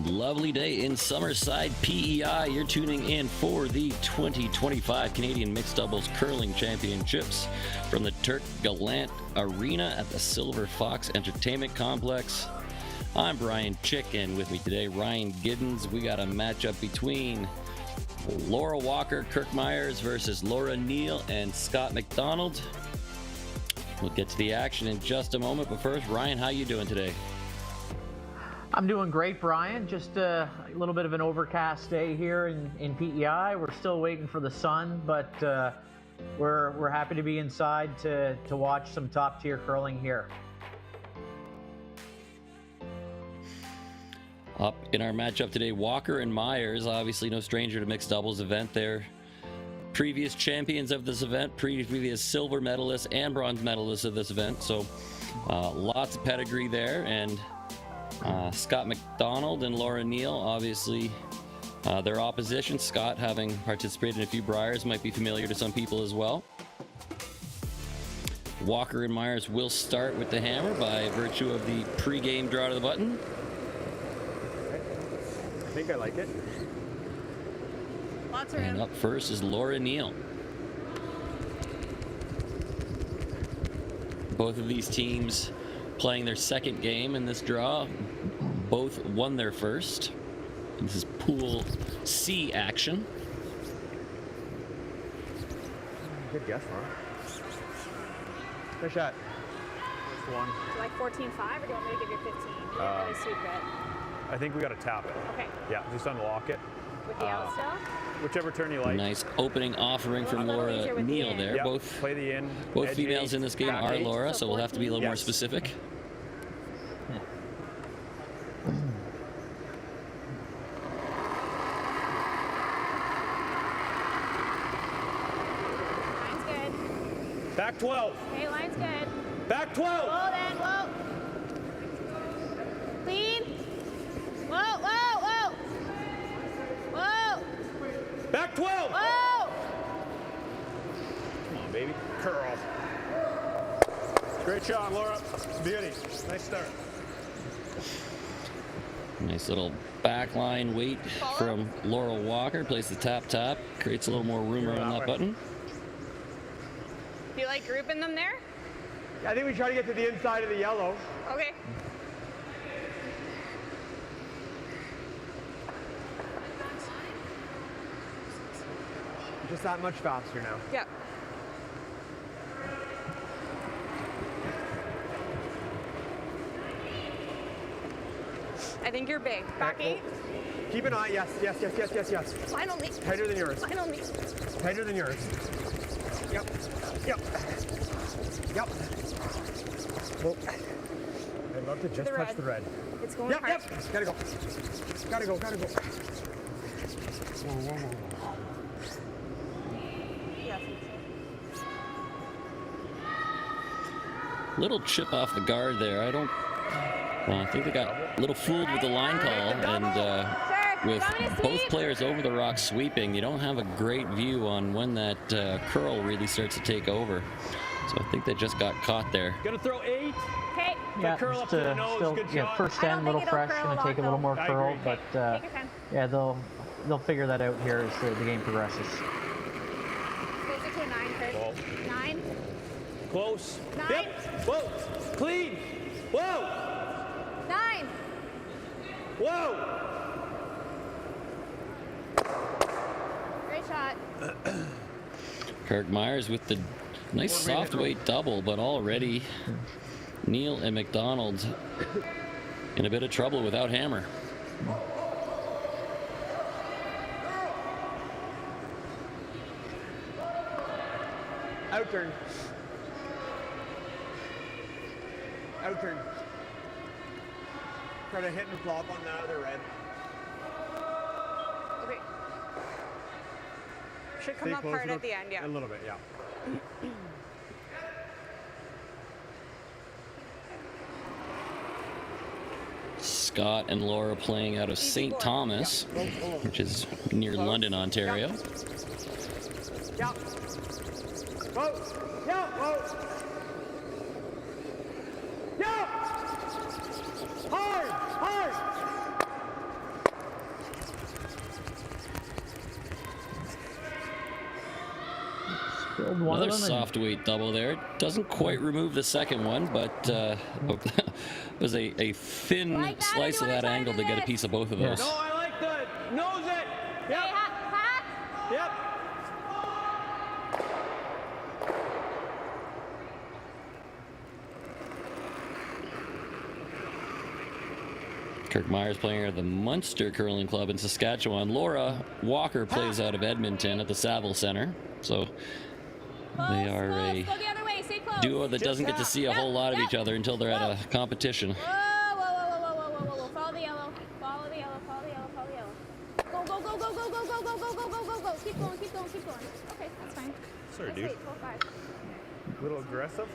Lovely day in Summerside, PEI. You're tuning in for the 2025 Canadian Mixed Doubles Curling Championships from the Turk Gallant Arena at the Silver Fox Entertainment Complex. I'm Brian Chick, and with me today, Ryan Giddens. We got a matchup between Laura Walker, Kirk Myers versus Laura Neal and Scott McDonald. We'll get to the action in just a moment, but first, Ryan, how you doing today? I'm doing great, Brian. Just a little bit of an overcast day here in PEI. We're still waiting for the sun, but we're happy to be inside to watch some top-tier curling here. Up in our matchup today, Walker and Myers, obviously no stranger to mixed doubles event. They're previous champions of this event, previous silver medalists and bronze medalists of this event. So lots of pedigree there. And Scott McDonald and Laura Neal, obviously their opposition. Scott, having participated in a few Briars, might be familiar to some people as well. Walker and Myers will start with the hammer by virtue of the pre-game draw to the button. I think I like it. Lots and up first is Laura Neal. Both of these teams playing their second game in this draw. Both won their first. This is Pool C action. Good guess, Ron. Good shot. First one. Do you like 14-5 or do you want me to give you 15? You didn't really suit it. I think we got to tap it. Okay. Yeah, just unlock it. With the out still? Whichever turn you like. Nice opening offering from Laura Neal there. Yep. Both play the in. Both females in this game are Laura, so we'll have to be a little more specific. Line's good. Back 12. Okay, line's good. Back 12. Whoa, then, whoa. Clean. Whoa, whoa, whoa. Whoa. Back 12. Whoa. Come on, baby. Curl. Great shot, Laura. Beauty. Nice start. Nice little backline weight from Laura Walker. Plays the tap. Creates a little more room around that button. Do you like grouping them there? I think we try to get to the inside of the yellow. Okay. Just that much faster now. Yep. I think you're big. Back 8. Keep an eye. Yes. Mine only. Tighter than yours. Mine only. Tighter than yours. Yep. Yep. Whoa. I'd love to just The touch red. the red. It's going Yep, hard. yep. Gotta go. Gotta go, gotta go. Whoa, whoa, whoa. Yeah, I think so. Little chip off the guard there. I don't. Well, I think they got a little fooled with the line call, and with both players over the rock sweeping, you don't have a great view on when that curl really starts to take over. So I think they just got caught there. Gonna throw 8. Okay. Yeah, curl just, up to the nose, still, good yeah, shot. first I stand, a don't little think it'll fresh, curl gonna a take a lot, little more though. I curl, agree. but Take your time. yeah, they'll figure that out here as the game progresses. Closer to a 9, Kurt. Whoa. 9. Close. 9. Yep. Whoa. Clean. Whoa. 9. Whoa. Great shot. Kirk Myers with the nice soft weight double, but already Neal and McDonald in a bit of trouble without hammer. Out turn. Out turn. Try to hit and flop on the other red. Okay. Should come Stay up close hard enough. at the end, yeah. A little bit, yeah. Scott and Laura playing out of St. Thomas, which is near London, Ontario. Yeah. Whoa. Yeah. Whoa. Yeah. Hard. Hard. Spilled one Another of them. soft weight double there. Doesn't quite remove the second one, but was a thin Like that, slice of anyone that trying angle to to do get a this? piece of both of Yeah. those. No, I like the nose it. Yep. Hey, ha. Yep. Kirk Myers playing at the Munster Curling Club in Saskatchewan. Laura Walker plays out of Edmonton at the Saville Center. So they are a Go the other way. Stay close. duo that doesn't get to see a whole lot of each other until they're at a competition. Whoa, whoa, whoa, whoa, whoa, whoa, whoa, whoa. Follow the yellow. Follow the yellow. Follow the yellow. Follow the yellow. Go, go, go, go, go, go, go, go, go, go, go, go, go. Keep going, keep going, keep going. Okay, that's fine. Sorry, Nice dude. weight, 12-5. A little aggressive.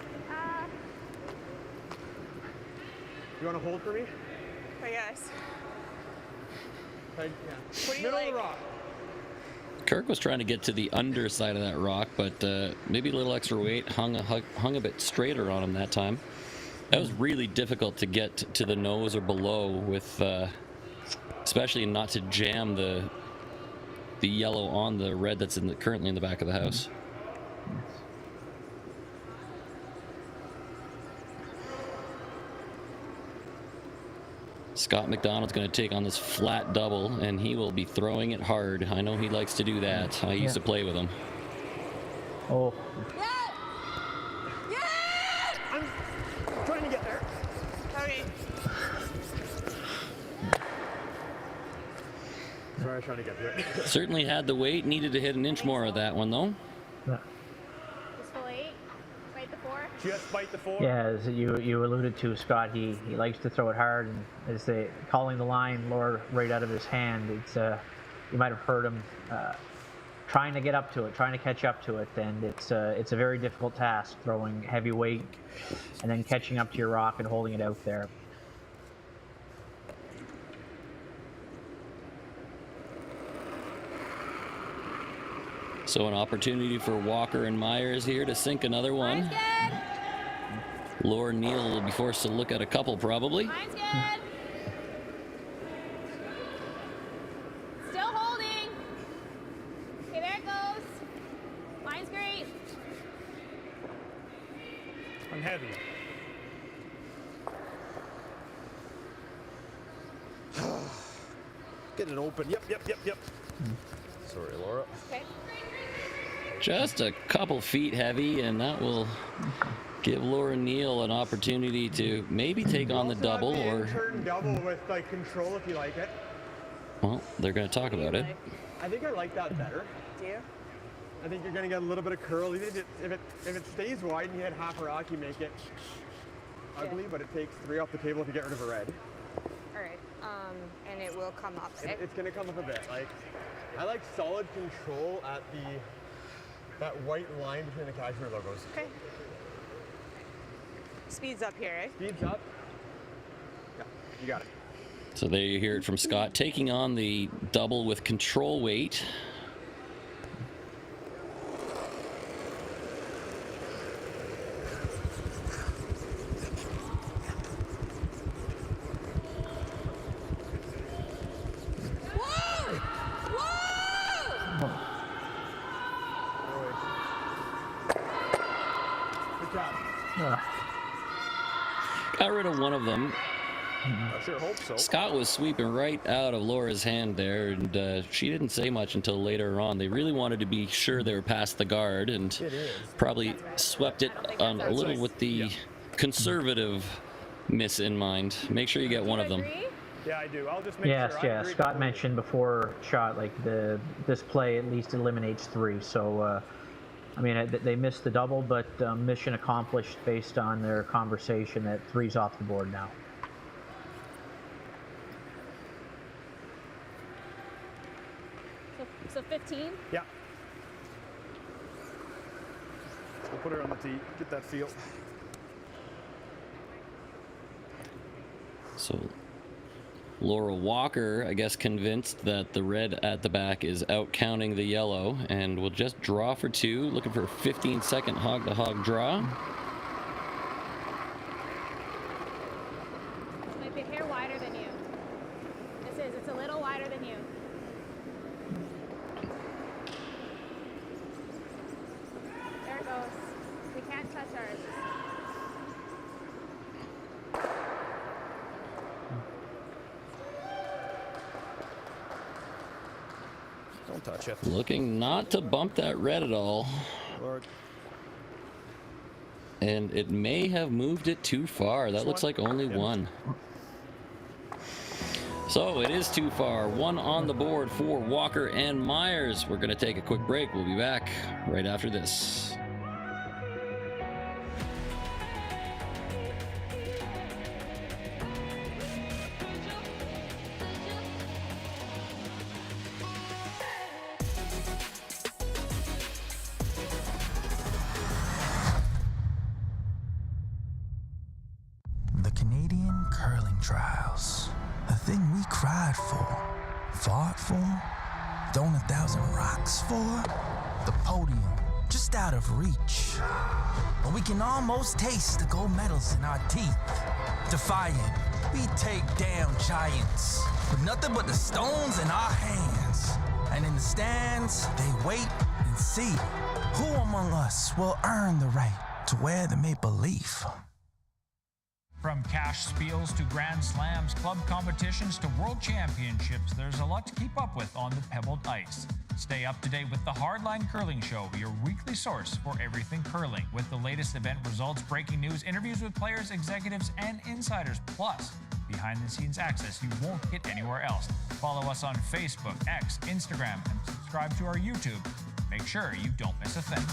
You want to hold for me? I guess. Like, yeah. What do you Middle like? of the rock. Kirk was trying to get to the underside of that rock, but maybe a little extra weight hung a bit straighter on him that time. That was really difficult to get to the nose or below with, especially not to jam the yellow on the red that's currently in the back of the house. Scott McDonald's going to take on this flat double, and he will be throwing it hard. I know he likes to do that. I used to play with him. Oh, Yeah! Yeah! I'm trying to get there. Okay. Sorry, I was trying to get there. Certainly had the weight. Needed to hit an inch more of that one, though. yeah. Just full 8. Fight the 4. Just bite the 4. Yeah, as you alluded to, Scott, he likes to throw it hard, and as they calling the line lower right out of his hand, it's you might have heard him trying to get up to it, trying to catch up to it, and it's a very difficult task throwing heavy weight and then catching up to your rock and holding it out there. So an opportunity for Walker and Myers here to sink another one. Mine's good. Laura Neal will be forced to look at a couple probably. Mine's good. Still holding. Okay, there it goes. Mine's great. I'm heavy. Get it open. Yep. Sorry, Laura. Okay. Just a couple feet heavy, and that will give Laura Neal an opportunity to maybe take on the double, or turn double with like control if you like it. well, they're going to talk about it. I think I like that better. Do you? I think you're gonna get a little bit of curl. Even if it stays wide and you hit half a rock, you make it ugly, but it takes 3 off the table if you get rid of a red. All right. And it will come up. It's gonna come up a bit. Like, I like solid control at that white line between the Cashmere logos. Okay. Speeds up here, eh? Speeds up. Yeah, you got it. So there you hear it from Scott, taking on the double with control weight. Good job. Got rid of one of them. I sure hope so. Scott was sweeping right out of Laura's hand there, and she didn't say much until later on. They really wanted to be sure they were past the guard, and probably swept it on a little with the conservative miss in mind. Make sure you get one of them. Yeah, I do. I'll just make Yes, sure. yeah. Scott mentioned before shot, like this play at least eliminates 3. So, I mean, they missed the double, but mission accomplished based on their conversation that 3's off the board now. So 15? Yeah. We'll put her on the tee. Get that feel. So Laura Walker, I guess, convinced that the red at the back is out counting the yellow, and will just draw for 2, looking for a 15-second hog-to-hog draw. This might be a hair wider than you. It's a little wider than you. There it goes. We can't touch ours. Don't touch it. Looking not to bump that red at all. Lord. And it may have moved it too far. That looks like only one. So it is too far. 1 on the board for Walker and Myers. We're going to take a quick break. We'll be back right after this. The Canadian curling trials. A thing we cried for, fought for, thrown 1,000 rocks for. The podium, just out of reach. But we can almost taste the gold medals in our teeth. Defiant, we take down giants with nothing but the stones in our hands. And in the stands, they wait and see who among us will earn the right to wear the maple leaf. From cash spiels to grand slams, club competitions to world championships, there's a lot to keep up with on the pebbled ice. Stay up to date with the Hardline Curling Show, your weekly source for everything curling, with the latest event results, breaking news, interviews with players, executives, and insiders, plus behind-the-scenes access you won't get anywhere else. Follow us on Facebook, X, Instagram, and subscribe to our YouTube. Make sure you don't miss a thing.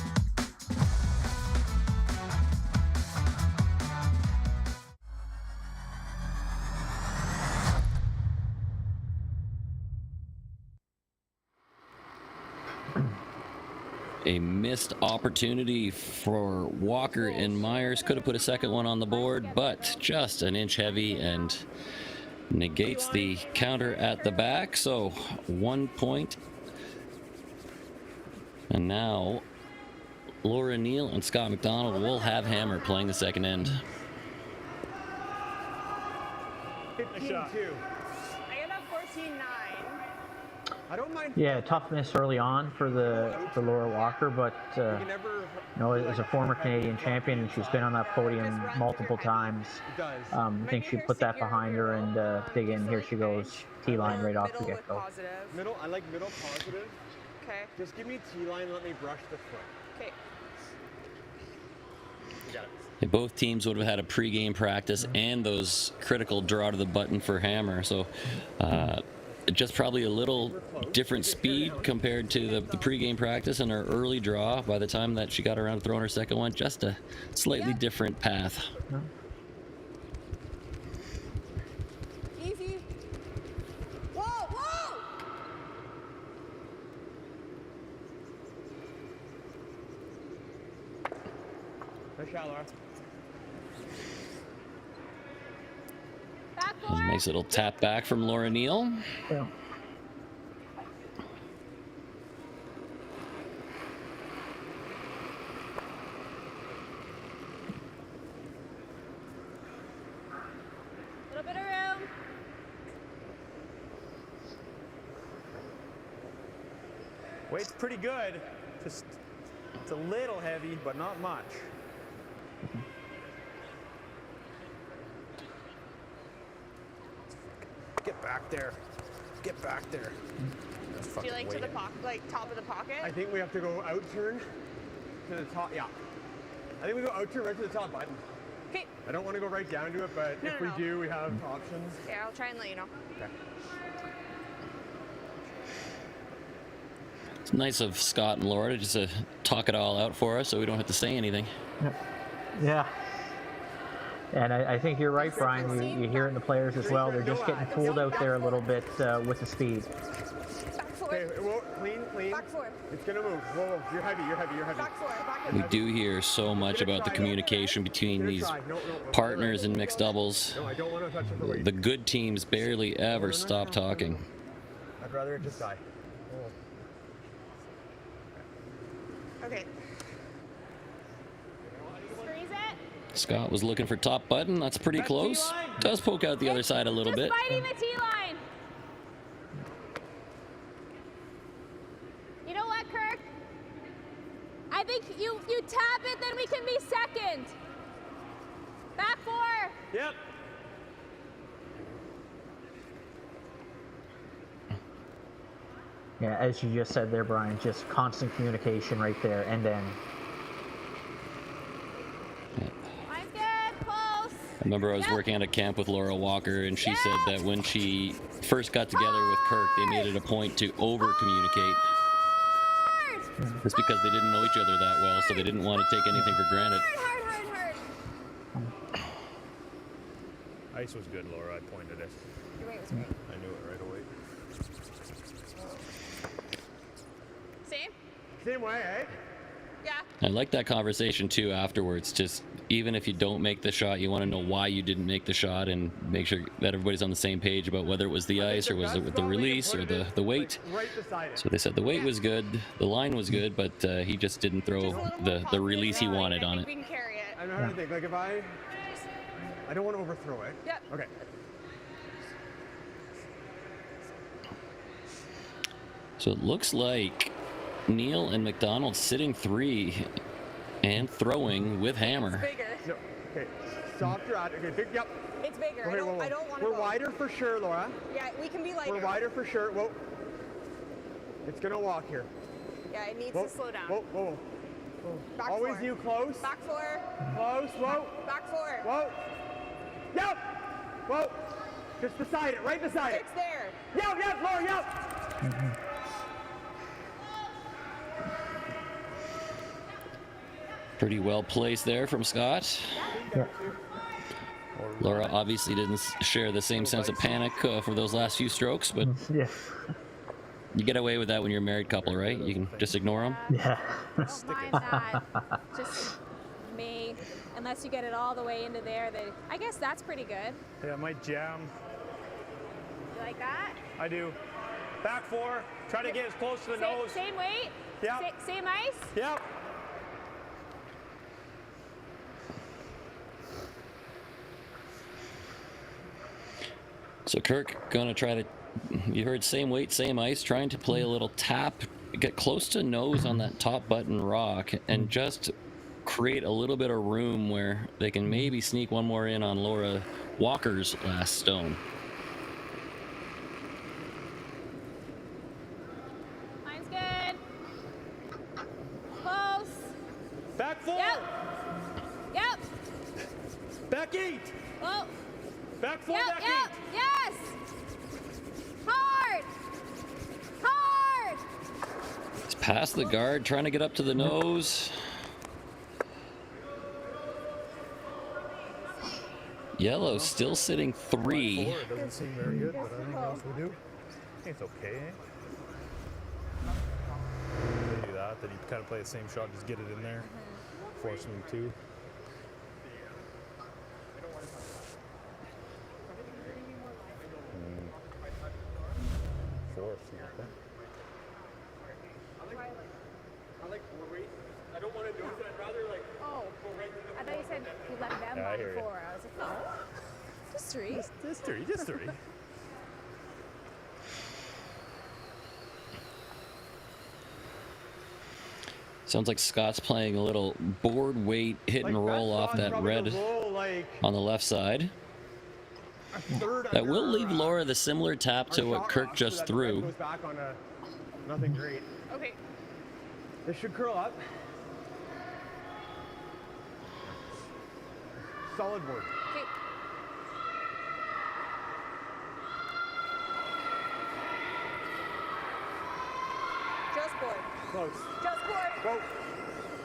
A missed opportunity for Walker and Myers. Could have put a second one on the board, but just an inch heavy and negates the counter at the back. So 1 point. And now Laura Neal and Scott McDonald will have hammer playing the second end. 15-2. I get up 14-9. I don't mind. Yeah, tough miss early on for Laura Walker, but you know, as a former Canadian champion, and she's been on that podium multiple times. I think she put that behind her and dig in. Here she goes, T-line right off the get-go. Middle, I like middle positive. Okay. Just give me T-line, let me brush the foot. Okay. You got it. Both teams would have had a pregame practice and those critical draw to the button for hammer. So just probably a little different speed compared to the pregame practice and her early draw. By the time that she got around to throwing her second one, just a slightly different path. Easy. Whoa, whoa! Nice shot, Laura. Back A four. nice little tap back from Laura Neal. Yeah. Little bit of room. Weight's pretty good. Just it's a little heavy, but not much. Get back there. Get back there. Do you like to the pocket, like top of the pocket? I think we have to go out turn to the top. Yeah. I think we go out turn right to the top button. Okay. I don't want to go right down to it, but No, if no, we no. do, we have options. Yeah, I'll try and let you know. Okay. It's nice of Scott and Laura to just talk it all out for us so we don't have to say anything. Yeah. And I think you're right, Brian. You hear it in the players as well. They're just getting fooled out there a little bit with the speed. Back four. Okay, whoa, clean, clean. Back four. It's gonna move. Whoa, whoa, you're heavy, you're heavy, you're heavy. Back four. Back We four. do hear so much about the communication between these partners in mixed doubles. No, I don't want to touch it for weight. The good teams barely ever stop talking. I'd rather it just die. Okay. Freeze it. Scott was looking for top button. That's pretty close. Does poke out the other side a little bit. Just fighting the T-line. You know what, Kirk? I think you tap it, then we can be second. Back four. Yep. Yeah, as you just said there, Brian, just constant communication right there, and then Line's good. Close. I remember I was working at a camp with Laura Walker, and she said that when she first got together with Kirk, they made it a point to over-communicate. Hard. It's because they didn't know each other that well, so they didn't want to take anything for granted. Hard. Ice was good, Laura. I pointed it. Your weight was great. I knew it right away. Same? Same way, eh? Yeah. I like that conversation too afterwards. Just even if you don't make the shot, you want to know why you didn't make the shot and make sure that everybody's on the same page about whether it was the ice or was it with the release or the weight. Right beside it. So they said the weight was good, the line was good, but he just didn't throw Just a little more the confidence release he line. wanted I on think it. we can carry it. I'm trying to think, like if I don't want to overthrow it. Yep. Okay. So it looks like Neal and McDonald sitting 3 and throwing with hammer. Bigger. No. Okay. Softer out. Okay. Big. Yep. It's bigger. Okay, whoa, whoa. I don't want to We're go. wider for sure, Laura. Yeah, we can be lighter. We're wider for sure. Whoa. It's gonna walk here. Yeah, it needs Whoa. to slow down. Whoa. Whoa. Back Always four. you close. Back four. Close. Whoa. Back four. Whoa. Yep. Whoa. Just beside it. Right beside it. It's there. Yep. Yep. Laura. Yep. Pretty well placed there from Scott. Laura obviously didn't share the same sense of panic for those last few strokes, but yeah, you get away with that when you're a married couple, right? You can just ignore them. yeah. Don't mind that. Just me. Unless you get it all the way into there, I guess that's pretty good. Yeah, it might jam. You like that? I do. Back four. Try to get as close to the nose. Same weight? Yep. Same ice? Yep. So Kirk gonna try to, you heard same weight, same ice, trying to play a little tap, get close to nose on that top button rock and just create a little bit of room where they can maybe sneak one more in on Laura Walker's last stone. Mine's good. Close. Back four. Yep. Back 8. Oh. Back four. Yep. Back Yes. Hard. Past the guard, trying to get up to the nose. Yellow still sitting 3. It doesn't seem very good, but anything else we do? I think it's okay. They do that, then you kind of play the same shot, just get it in there, force them to. Force, okay. I don't want to do it. I'd rather like. Oh, I thought you said you let them Yeah, I on hear you. 4. I was like, no. Just 3. Just three. Sounds like Scott's playing a little board weight hit and roll off that red on the left side. That will leave Laura the similar tap to what Kirk just threw. Goes back on a nothing great. Okay. This should curl up. Solid board. Okay. Just board. Close. Just board. Whoa.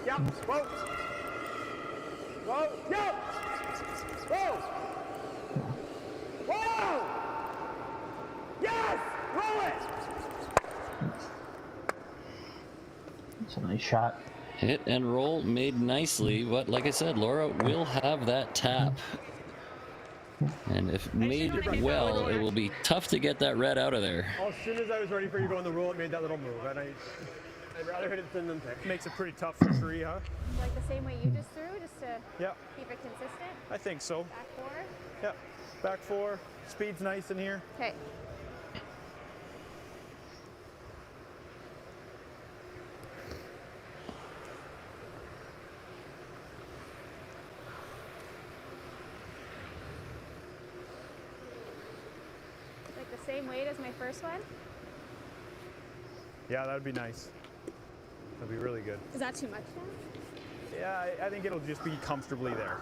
Yep. Whoa. Whoa. Yep. Whoa. Whoa. Yes. Roll it. It's a nice shot. Hit and roll made nicely, but like I said, Laura will have that tap. And if made well, it will be tough to get that red out of there. As soon as I was ready for you to go on the roll, it made that little move, and I'd rather hit it thin than thick. Makes it pretty tough for 3, huh? Like the same way you just threw, just to Yeah, keep it consistent. I think so. Back 4. Yeah, back 4. Speed's nice in here. Okay. Like the same weight as my first one. Yeah, that'd be nice. That'd be really good. Is that too much now? Yeah, I think it'll just be comfortably there.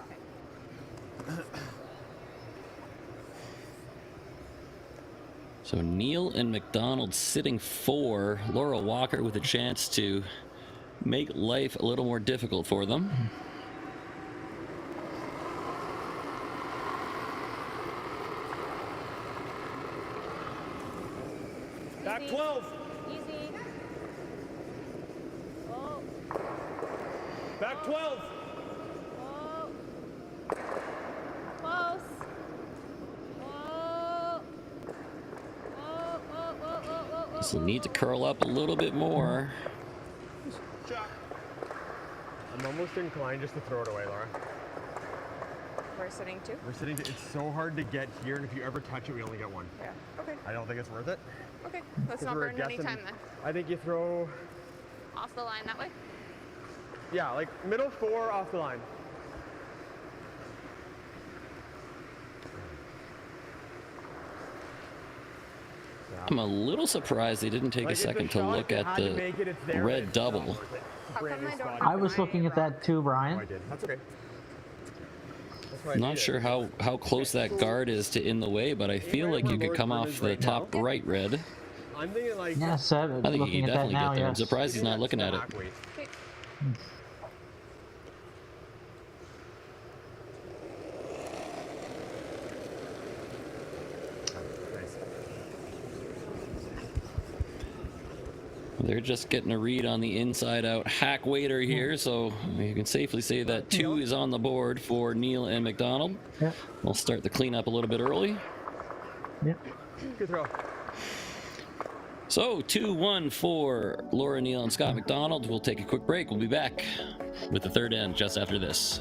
So Neil and McDonald sitting 4. Laura Walker with a chance to make life a little more difficult for them. Back Easy. 12. Easy. Oh. Back 12. Oh. Close. Oh. Oh. This will need to curl up a little bit more. I'm almost inclined just to throw it away, Laura. We're sitting 2. We're sitting. It's so hard to get here, and if you ever touch it, we only get 1. Yeah. Okay. I don't think it's worth it. Okay. Let's 'Cause not we're burn any guessing- time then. I think you throw, Off the line that way. yeah, like middle 4 off the line. I'm a little surprised they didn't take Like, a it's second to shot, look if you at had to the make it, it's there, but red it's not double. worth it. How Brand come new I don't spot. have I was looking at that too, Oh, I Brian. did. That's okay. That's why I Not need sure it. how close that guard is to in the way, but I feel like you could come off the top right red. I'm thinking like. Yeah, Seb, I think you looking can at that definitely now, get there. I'm yes. surprised he's not looking at it. Back weight. Okay. Nice. They're just getting a read on the inside out hack waiter here, so you can safely say that 2 is on the board for Neil and McDonald. Yep. We'll start the cleanup a little bit early. Yep. Good throw. So 2-1 for Laura Neal and Scott McDonald. We'll take a quick break. We'll be back with the third end just after this.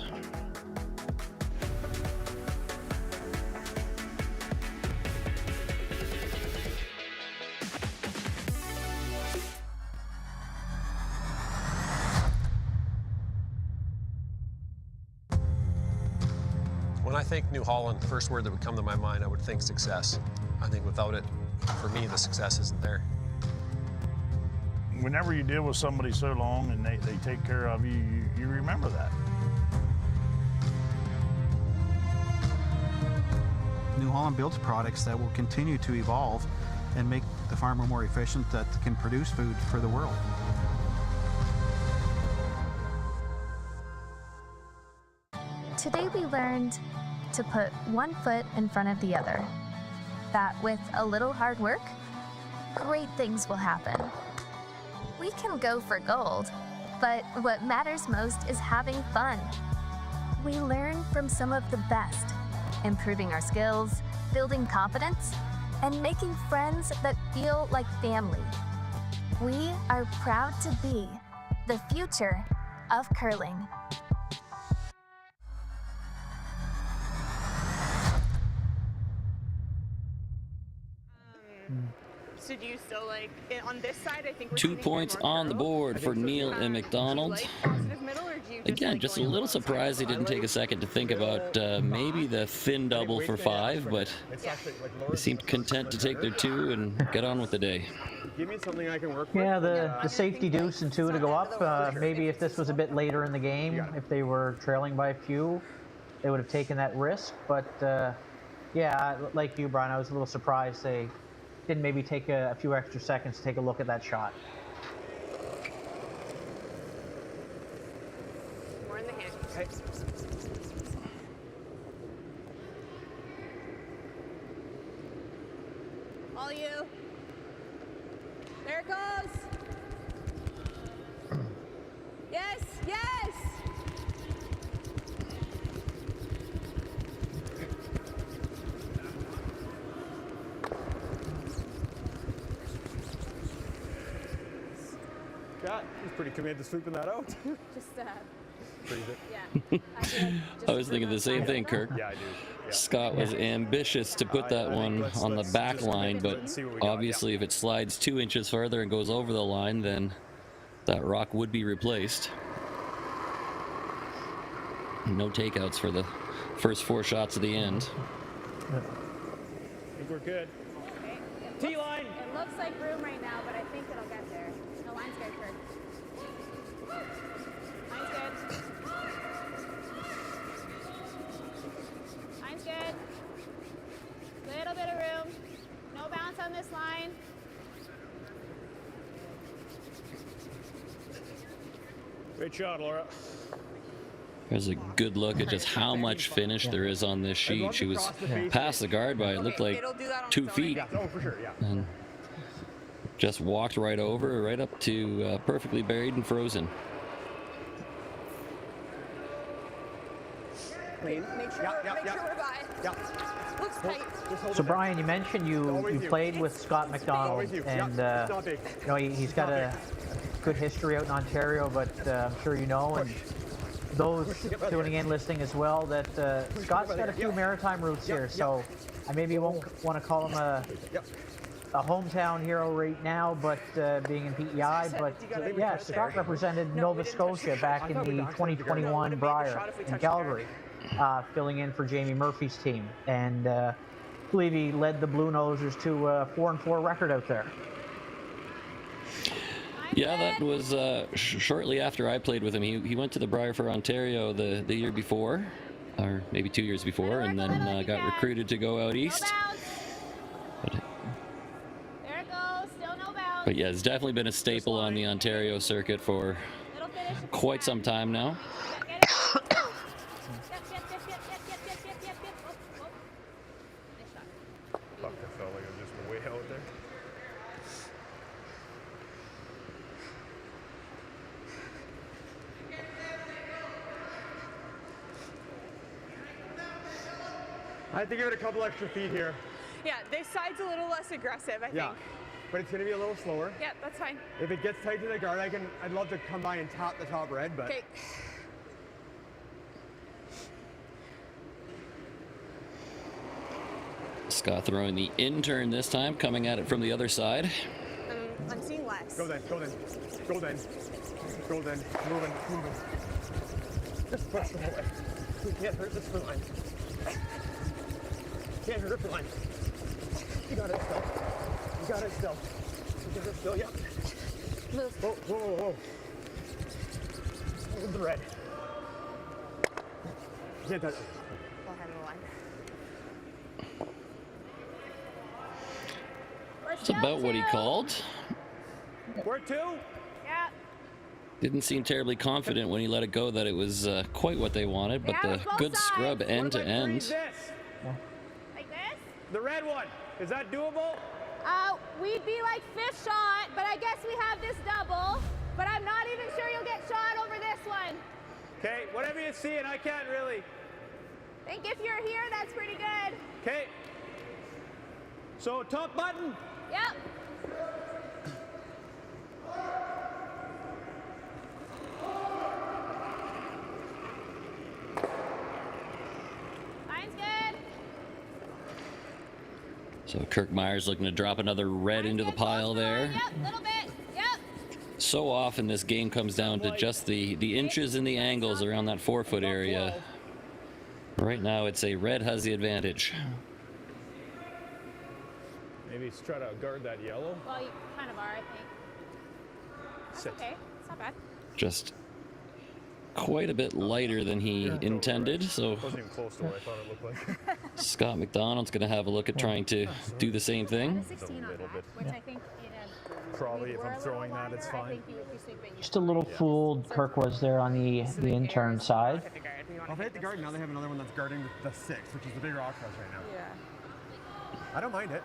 When I think New Holland, the first word that would come to my mind, I would think success. I think without it, for me, the success isn't there. Whenever you deal with somebody so long and they take care of you, you remember that. New Holland builds products that will continue to evolve and make the farmer more efficient, that can produce food for the world. Today we learned to put one foot in front of the other. That with a little hard work, great things will happen. We can go for gold, but what matters most is having fun. We learn from some of the best, improving our skills, building confidence, and making friends that feel like family. We are proud to be the future of curling. So do you still like on this side? I think we're 2 points on the board for Neil and McDonald. like positive middle, or do you just Again, like just a going little surprised he didn't take a second to think about maybe the thin double for 5, but he seemed content to take their 2 and get on with the day. Give me something I can work with. Yeah, the safety deuce and 2 to go up. Maybe if this was a bit later in the game, if they were trailing by a few, they would have taken that risk. But yeah, like you, Brian, I was a little surprised they didn't maybe take a few extra seconds to take a look at that shot. more in the hand? Hey. All you. There it goes. Yes, yes. God, he's pretty committed to sweeping that out. Just Yeah. I was thinking the same thing, Kirk. Yeah, I do. Yeah. Scott was ambitious to put that one on the back line, but obviously if it slides 2 inches further and goes over the line, then that rock would be replaced. No takeouts for the first 4 shots of the end. I think we're good. Okay. T-line. It looks like room right now, but I think it'll get there. No, line's good, Kirk. Line's good. Line's good. Little bit of room. No bounce on this line. Great shot, Laura. There's a good look at just how much finish there is on this sheet. She was past the guard by, it looked like 2 feet. Oh, for sure, yeah. And just walked right over, right up to perfectly buried and frozen. Clean. Make sure we're by. Yeah. Looks tight. So Brian, you mentioned you played with Scott McDonald, and you know he's got a good history out in Ontario, but I'm sure you know, and those tuning in, listening as well, that Scott's got a few maritime roots here, so I maybe won't want to call him a hometown hero right now, but being in PEI, but yeah, Scott represented Nova Scotia back in the 2021 Brier in Calgary, filling in for Jamie Murphy's team, and I believe he led the Blue Nosers to a 4-4 record out there. Yeah, that was shortly after I played with him. He went to the Brier for Ontario the year before, or maybe 2 years before, and then got recruited to go out east. There it goes. Still no bounce. But yeah, it's definitely been a staple on the Ontario circuit for quite some time now. Fuck, I felt like I was just way out there. I have to give it a couple extra feet here. Yeah, this side's a little less aggressive, I think. Yeah, but it's going to be a little slower. Yeah, that's fine. If it gets tight to the guard, I'd love to come by and tap the top red, but... Okay. Scott throwing the in-turn this time, coming at it from the other side. I'm seeing less. Go then, go then, go then, go then, moving. Just push the whole way. We can't hurt this for line. Can't hurt it for line. You got it still. You got it still. You got it still, yep. Move. Whoa, whoa, whoa, whoa. Hold the red. You can't touch it. I'll handle the line. That's about what he called. Where to? Yeah. Didn't seem terribly confident when he let it go that it was quite what they wanted, but the good scrub end to end. Like this? The red one. Is that doable? We'd be like 5th shot, but I guess we have this double. But I'm not even sure you'll get shot over this one. Okay, whatever you see, and I can't really. I think if you're here, that's pretty good. Okay. So top button. Yep. Line's good. So Kirk Myers looking to drop another red into the pile there. Yep, little bit. Yep. So often this game comes down to just the inches and the angles around that 4-foot area. Right now it's a red has the advantage. Maybe try to guard that yellow. Well, you kind of are, I think. That's okay. It's not bad. Just quite a bit lighter than he intended, so Wasn't even close to what I thought it looked like. Scott McDonald's going to have a look at trying to do the same thing. 16 on that, which I think Probably if I'm throwing that, it's fine. Just a little fooled Kirk was there on the intern side. Well, if I hit the guard, now they have another one that's guarding the 6, which is the bigger rock cross right now. Yeah. I don't mind it.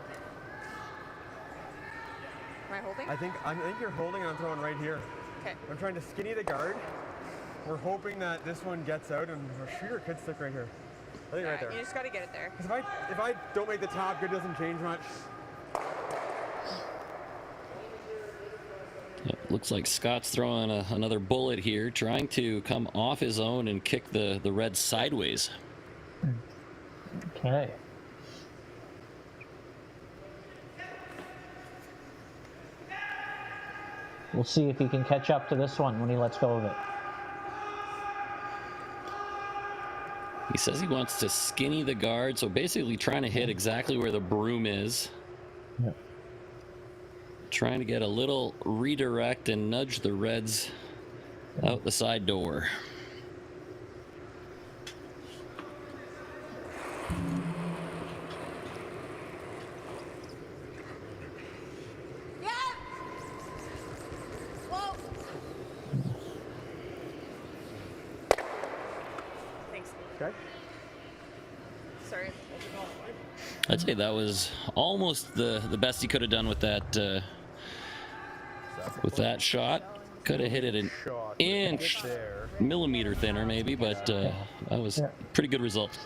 Am I holding? I think you're holding and I'm throwing right here. Okay. I'm trying to skinny the guard. We're hoping that this one gets out and our shooter could stick right here. I think right there. You just got to get it there. Because if I don't make the top, good doesn't change much. Looks like Scott's throwing another bullet here, trying to come off his own and kick the red sideways. Okay. We'll see if he can catch up to this one when he lets go of it. He says he wants to skinny the guard, so basically trying to hit exactly where the broom is. Yep. Trying to get a little redirect and nudge the reds out the side door. Yeah. Whoa. Thanks. Okay. Sorry. I'd say that was almost the best he could have done with that shot. Could have hit it an inch, millimeter thinner maybe, but that was a pretty good result.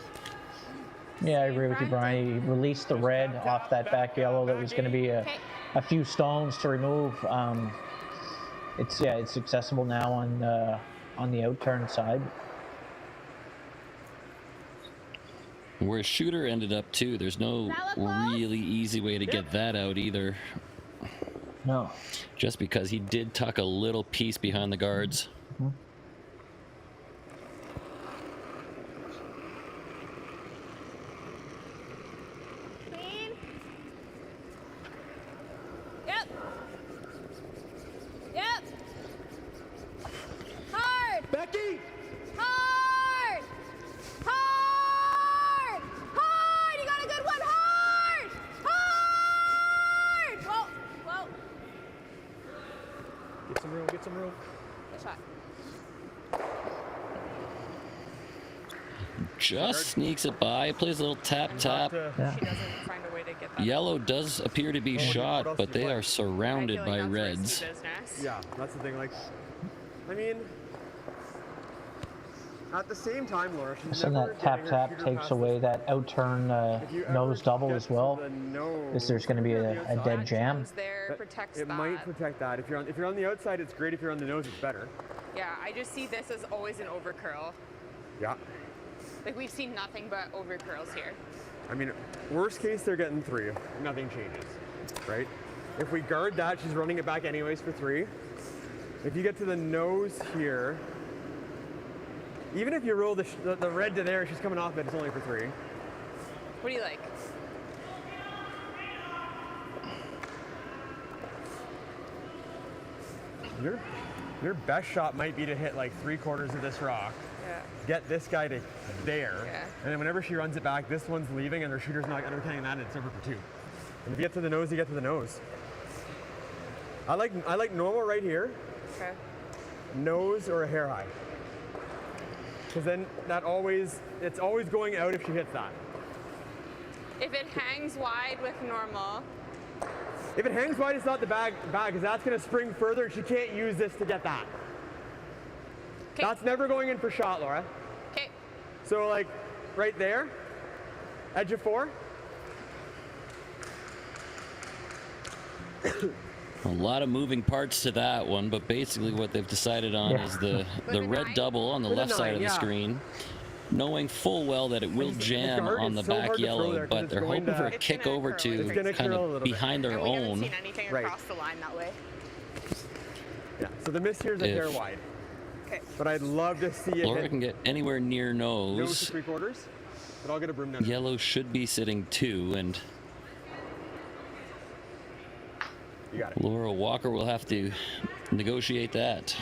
Yeah, I agree with you, Brian. He released the red off that back yellow that was going to be a few stones to remove. It's accessible now on the outturn side. Where shooter ended up too, there's no really easy way to get that out either. No. Just because he did tuck a little piece behind the guards. Mm-hmm. Clean. Yep. Yep. Hard. Becky! Hard. Hard. Hard. You got a good one. Hard. Hard. Whoa. Whoa. Get some room, get some room. Good shot. Just sneaks it by, plays a little tap. She doesn't find a way to get that. Yellow does appear to be shot, but they are surrounded by reds. Yeah, that's the thing. Like, I mean, at the same time, Laura, she's So never that tap takes away that outturn nose double as well. Because there's going to be a dead jam. It might protect that. If you're on the outside, it's great. If you're on the nose, it's better. Yeah, I just see this as always an overcurl. Yeah. Like we've seen nothing but overcurls here. I mean, worst case, they're getting 3. Nothing changes, right? If we guard that, she's running it back anyways for 3. If you get to the nose here, even if you roll the red to there, she's coming off it, it's only for 3. What do you like? Your best shot might be to hit like 3/4 of this rock. Yeah. Get this guy to there. Yeah. And then whenever she runs it back, this one's leaving and her shooter's not undercutting that and it's over for 2. And if you get to the nose, you get to the nose. I like normal right here. Okay. nose or a hair high. Because then it's always going out if she hits that. If it hangs wide with normal. If it hangs wide, it's not the bag, because that's going to spring further and she can't use this to get that. Okay. That's never going in for shot, Laura. Okay. So like right there, edge of 4. A lot of moving parts to that one, but basically what they've decided on is the red double on the left side of the screen, knowing full well that it will jam on the back yellow, but they're hoping for a kick over to kind of behind their own. We haven't seen anything across the line that way. Yeah, so the miss here is a hair wide. Okay. But I'd love to see it. Laura can get anywhere near Nose to 3/4, but I'll get a broom down. Yellow should be sitting 2, and you got it. Laura Walker will have to negotiate that.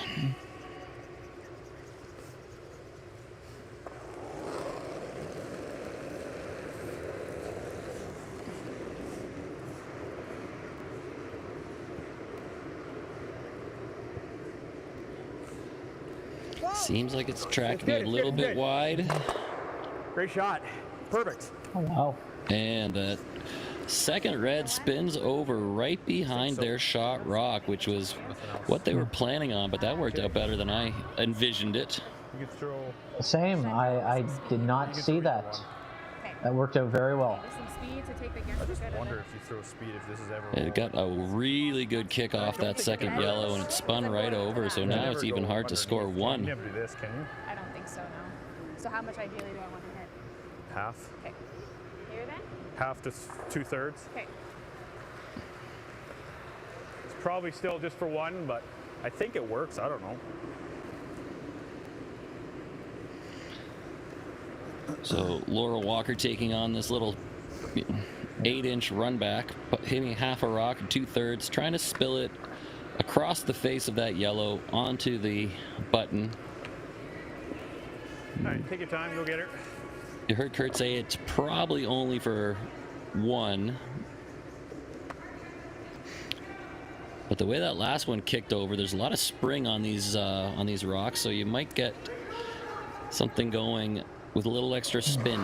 Seems like it's tracking a little bit wide. Great shot. Perfect. Oh, wow. And that second red spins over right behind their shot rock, which was what they were planning on, but that worked out better than I envisioned it. You could throw. Same. I did not see that. That worked out very well. I just wonder if you throw speed, if this is ever. It got a really good kick off that second yellow, and it spun right over, so now it's even hard to score 1. You never do this, can you? I don't think so, no. So how much ideally do I want to hit? Half. Okay. Here then? Half to 2/3. Okay. It's probably still just for 1, but I think it works. I don't know. So Laura Walker taking on this little 8-inch run back, hitting half a rock and 2/3, trying to spill it across the face of that yellow onto the button. All right, take your time, go get her. You heard Kurt say it's probably only for 1. But the way that last one kicked over, there's a lot of spring on these rocks, so you might get something going with a little extra spin.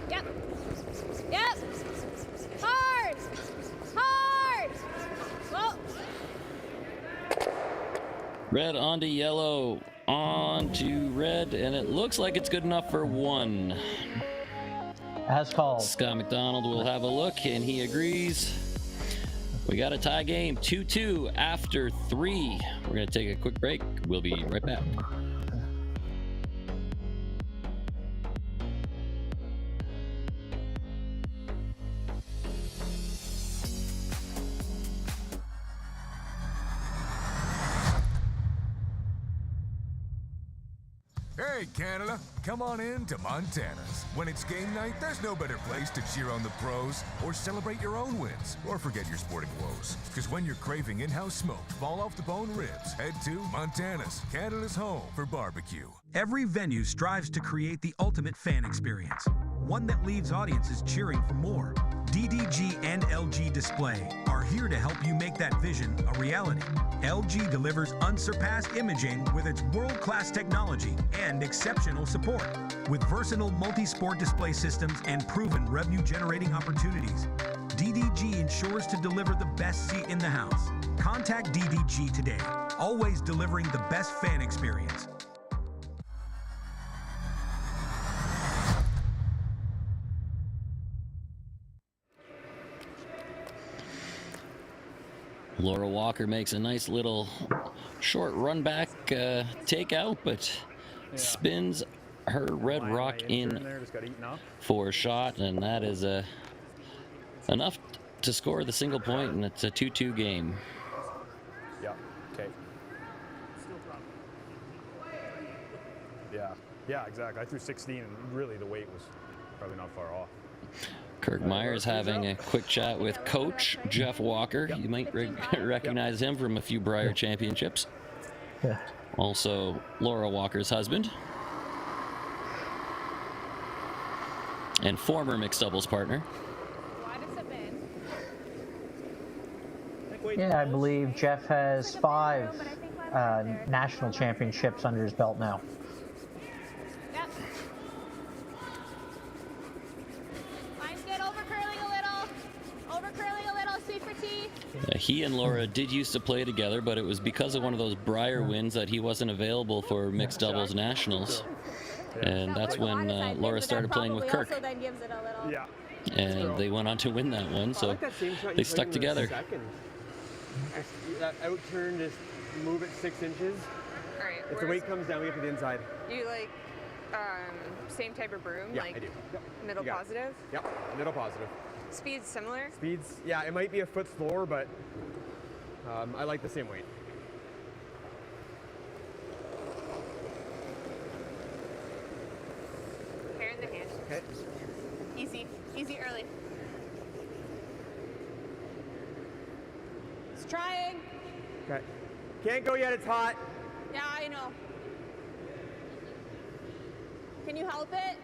Yep. Yep. Hard. Hard. Whoa. Red onto yellow, onto red, and it looks like it's good enough for 1. As called. Scott McDonald will have a look, and he agrees. We got a tie game, 2-2 after 3. We're going to take a quick break. We'll be right back. Hey, Canada, come on in to Montana's. When it's game night, there's no better place to cheer on the pros or celebrate your own wins or forget your sporting woes. Because when you're craving in-house smoked, fall-off-the-bone ribs, head to Montana's, Canada's home for barbecue. Every venue strives to create the ultimate fan experience, one that leaves audiences cheering for more. DDG and LG Display are here to help you make that vision a reality. LG delivers unsurpassed imaging with its world-class technology and exceptional support. With versatile multi-sport display systems and proven revenue-generating opportunities, DDG ensures to deliver the best seat in the house. Contact DDG today, always delivering the best fan experience. Laura Walker makes a nice little short run back takeout, but spins her red rock in for a shot, and that is enough to score the single point, and it's a 2-2 game. Yeah, okay. Yeah, exactly. I threw 16, and really the weight was probably not far off. Kirk Myers having a quick chat with Coach Jeff Walker. You might recognize him from a few Brier championships. Also, Laura Walker's husband. And former mixed doubles partner. Wide as a bin. Yeah, I believe Jeff has 5 national championships under his belt now. Yep. Mine's good. Over curling a little. Over curling a little. Sweet for tea. He and Laura did used to play together, but it was because of one of those Briar wins that he wasn't available for mixed doubles nationals. And that's when Laura started playing with Kirk. Also then gives it a little. Yeah. And they went on to win that one, so they stuck together. That out turn, just move it 6 inches. All right. If the weight comes down, we get to the inside. You like same type of broom? Yeah, like I do. Yep. Middle positive? Yep, middle positive. Speed's similar? Speeds, yeah, it might be a foot slower, but I like the same weight. Hair in the hand. Okay. Easy. Easy early. It's trying. Okay. Can't go yet, it's hot. Yeah, I know. Can you help it?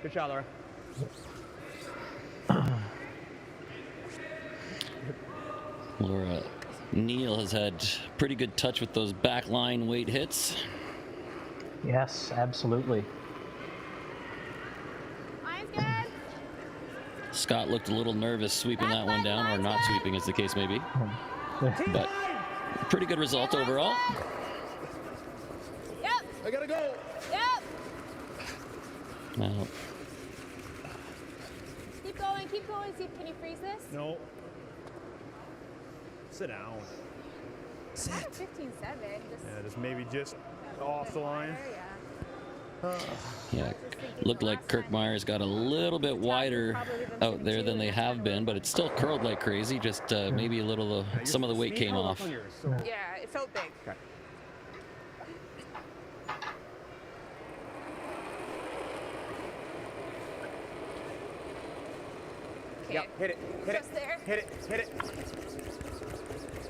Good shot, Laura. Laura Neal has had pretty good touch with those backline weight hits. Yes, absolutely. Mine's good. Scott looked a little nervous sweeping that one down, or not sweeping as the case may be. But pretty good result overall. Yep. I gotta go. Yep. Now, Keep going. Keep going. See, can you freeze this? No. Sit down. Sit. 15-7. Yeah, just maybe just off the line. yeah, looked like Kirk Myers got a little bit wider out there than they have been, but it's still curled like crazy. Just maybe a little, some of the weight came off. Yeah, it felt big. Okay. Yep, hit it, hit Just it, there. hit it, hit it.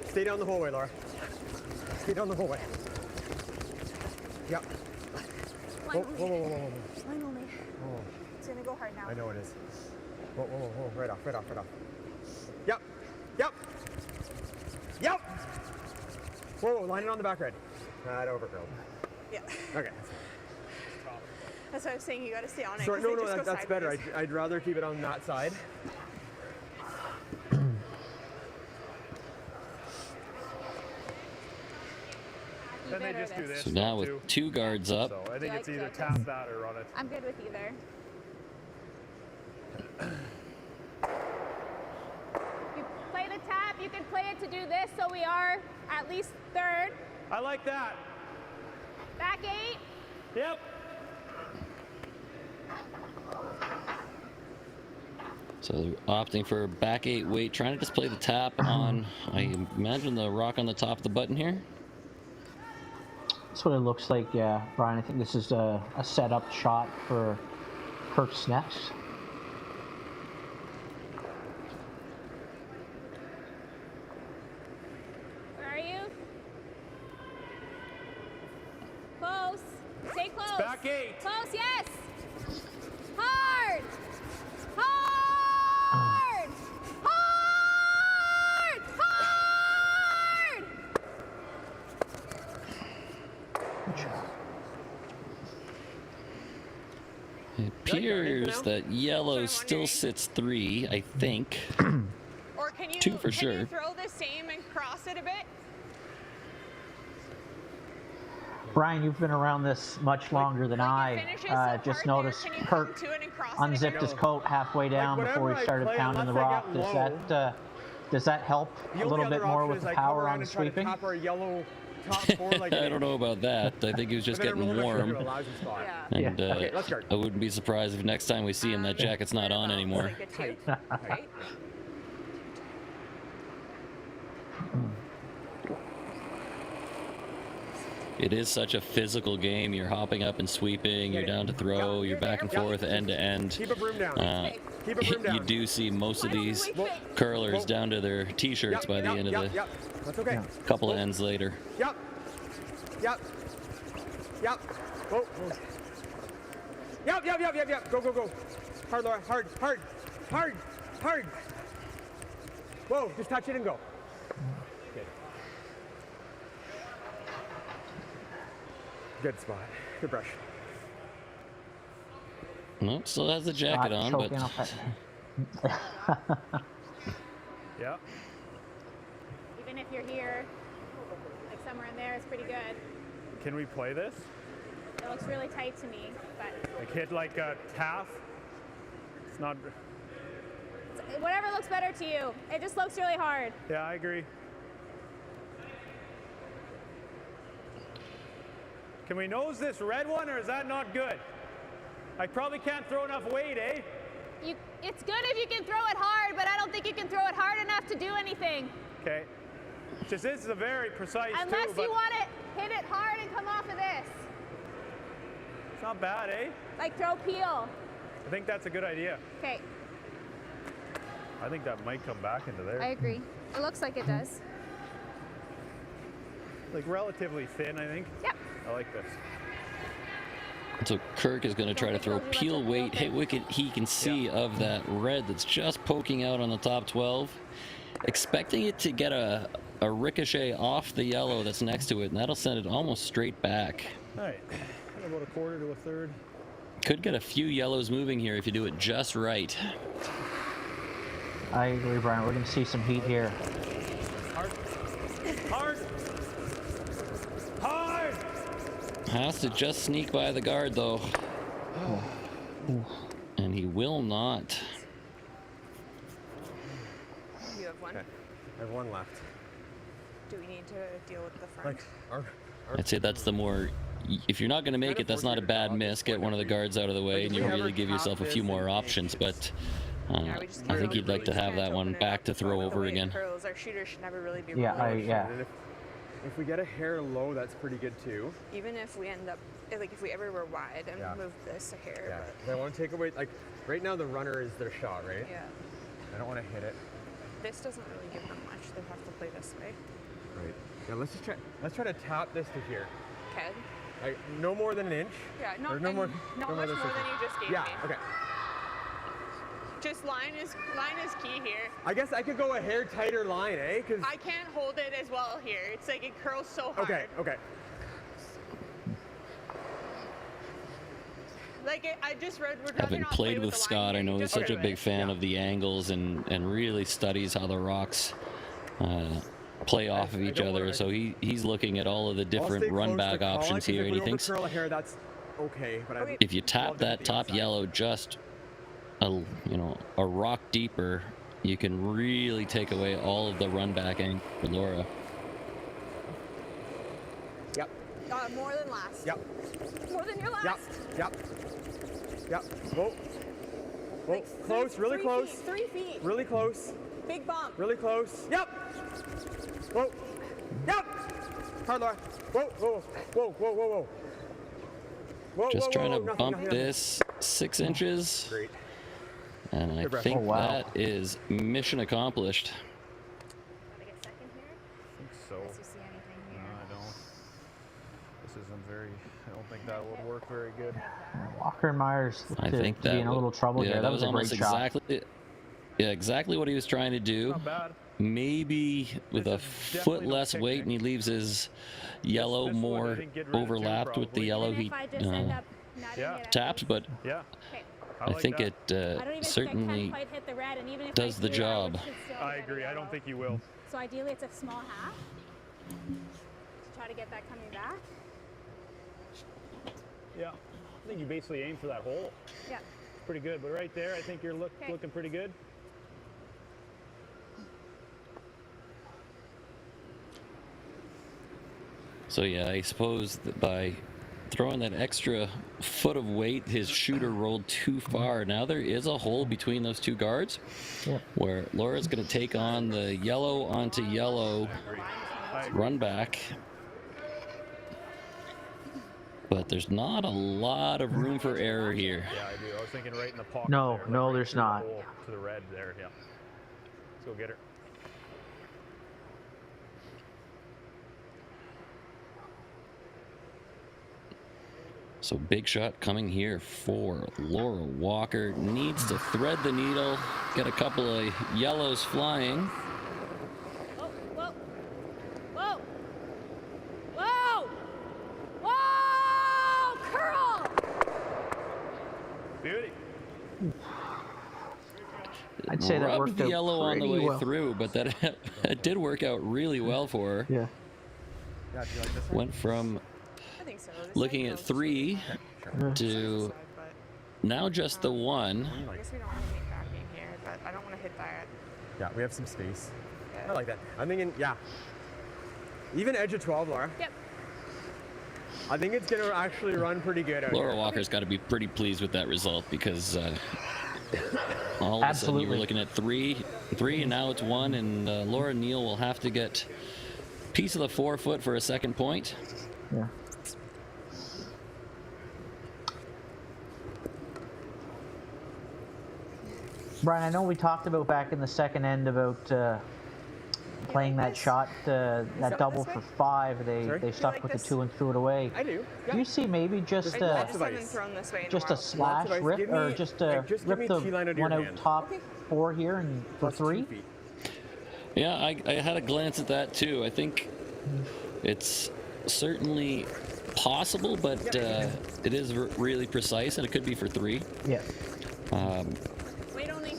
Stay down the whole way, Laura. Stay down the whole way. Yep. Whoa, whoa, whoa, whoa, whoa. Line only. Oh, It's gonna go hard now. I know it is. Whoa, whoa, whoa, whoa, right off, right off, right off. Yep, yep, yep. Whoa, whoa, line it on the back red. Not overcurled. Yeah. Okay. That's what I was saying. You got to stay on it. Sorry, 'cause no, they no, just go that's better. sideways. I'd rather keep it on that side. Then they just do this. So now too. with 2 guards up, So I think Do it's I either check tap this? that or run it. I'm good with either. You play the tap. You can play it to do this, so we are at least third. I like that. Back 8. Yep. so they're opting for back 8 weight, trying to just play the tap on, I imagine, the rock on the top of the button here. That's what it looks like, yeah, Brian. I think this is a setup shot for Kirk Snaps. Where are you? Close. Stay close. Back 8. Close, yes. Hard. Hard. Hard. Hard. It appears that yellow still sits 3, I think. Or can you, 2 for can sure. you throw the same and cross it a bit? Brian, you've been around this much longer than I. finish it so Just hard noticed there, can you Kirk come to it and cross it unzipped again? his coat halfway down before whenever he I started play, pounding the unless I rock. get Does that help The a little only bit other more option with is the I come power around on and try to sweeping? tap our yellow top 4 like I don't know about that. I think he was just And then getting roll it up to warm. a lousy spot. Yeah. And Okay, let's start. I wouldn't be surprised if next time we see him, that jacket's not on anymore. Like a 2, right? It is such a physical game. You're hopping up and sweeping, you're down to throw, you're back and forth, end to end. Keep a broom down. Keep a broom down. You do see most of these curlers down to their t-shirts by the end of the Yep. That's okay. couple of ends later. Yep. Yep. Yep. Whoa. Yep. Yep. Yep. Yep. Yep. Go. Go. Go. Hard, Laura. Hard, hard, hard, hard. Whoa, just touch it and go. Good. Good spot. Good brush. No, still has the jacket on, but Yeah. Even if you're here, like somewhere in there, it's pretty good. Can we play this? It looks really tight to me, but Like hit like a half? It's not. whatever looks better to you. It just looks really hard. Yeah, I agree. Can we nose this red one, or is that not good? I probably can't throw enough weight, eh? It's good if you can throw it hard, but I don't think you can throw it hard enough to do anything. Okay. Just this is a very precise Unless too, but you want to hit it hard and come off of this. it's not bad, eh? Like throw peel. I think that's a good idea. Okay, I think that might come back into there. I agree. It looks like it does. Like relatively thin, I think. Yep. I like this. so Kirk is going to try to throw peel weight, hit wicket he can see of that red that's just poking out on the top 12. Expecting it to get a ricochet off the yellow that's next to it, and that'll send it almost straight back. All right. About a quarter to a third. Could get a few yellows moving here if you do it just right. I agree, Brian. We're going to see some heat here. Hard. Hard. Hard. Has to just sneak by the guard, though. And he will not. You have one. Okay. I have one left. Do we need to deal with the front? Like, I'd say that's the more... If you're not going to make it, that's not a bad miss. Get one of the guards out of the way, and you really give yourself a few more options. But I think you'd like to have that one back to throw over again. Curls. Our shooter should never really be Yeah, rolling. If we get a hair low, that's pretty good too. Even if we end up, like if we ever were wide and move this a hair. Yeah. But I want to take away, like, right now the runner is their shot, right? yeah. I don't want to hit it. This doesn't really give them much. They have to play this way. Right. Yeah, let's try to tap this to here. Okay. Like, no more than an inch. Yeah, Or not no much more more than than 6 you just gave Yeah, me. okay. Just line is key here. I guess I could go a hair tighter line, eh? Cause I can't hold it as well here. It's like it curls so hard. okay. Like I just read. Having played with Scott, I know he's such a big fan of the angles and really studies how the rocks play off of each other. So he's looking at all of the different run back options here, and he thinks curl a hair, that's okay. But if you tap that top yellow just a rock deeper, you can really take away all of the run back angle for Laura. Yep. More than last. Yep. More than your last. Yep. Whoa. Like close, really close. 3 feet. Really close. Big bump. Really close. Yep. Whoa. Yep. Hard, Laura. Whoa. Just trying to bump nothing. this 6 inches. Great. And I think that is mission accomplished. Want to get second here? I think so. Unless you see anything here. No, I don't. This isn't very. I don't think that would work very good. Walker and Myers I think to be in a little trouble here. That was a great almost shot. exactly what he was trying to do. Not bad. Maybe with a foot less weight, and he leaves his yellow This one I more didn't get rid of too, overlapped with the probably. yellow Even he if I just end up not Yeah. it tapped, but Yeah. Okay. I like think that. it I don't even think I certainly can quite hit the red, and even if does I the do, job. should still I get a agree. I don't yellow. think you will. So ideally, it's a small half. To try to get that coming back. Yeah. I think you basically aim for that hole. Yeah. It's pretty good. But right there, I think you're Okay. looking pretty good. So yeah, I suppose that by throwing that extra foot of weight, his shooter rolled too far. Now there is a hole between those two guards where Laura's going to take on the yellow onto yellow run back. But the's not a lot of room for error here. Yeah, I do. I was thinking right in the pocket. No, there, no, right there's through the not. hole to the red there. Yeah. Let's go get her. So big shot coming here for Laura Walker. Needs to thread the needle, get a couple of yellows flying. Whoa, whoa, whoa, whoa, whoa, curl! Beauty. I'd say that Rubbed worked the out yellow on the way pretty well. through, but that it did work out really well for her. Yeah. Yeah, do you like this one? Went from I think so. This looking side at goes 3 to now just the 1. I guess we don't want to be cracking here, but I don't want to hit that. Yeah, we have some space. Yeah. I like that. I'm thinking, yeah. Even edge of 12, Laura. Yep. I think it's going to actually run pretty good out Laura here. Walker's got to be pretty pleased with that result because all of a sudden you were looking at 3, and now it's 1, and Laura Neal will have to get a piece of the 4-foot for a second point. Yeah. Brian, I know we talked about back in the second end about playing that shot, that double for 5. They stuck like with this? the 2 and threw it away. I do. Do you see maybe just I just haven't thrown this way in just a a while. slash Lots of ice. rip, Give or me- just just give rip me T-line the out of your one out hand. top 4 here and for Plus 2 3? feet. Yeah, I had a glance at that too. I think it's certainly possible, but it is really precise, and it could be for 3. Yeah. Wait only.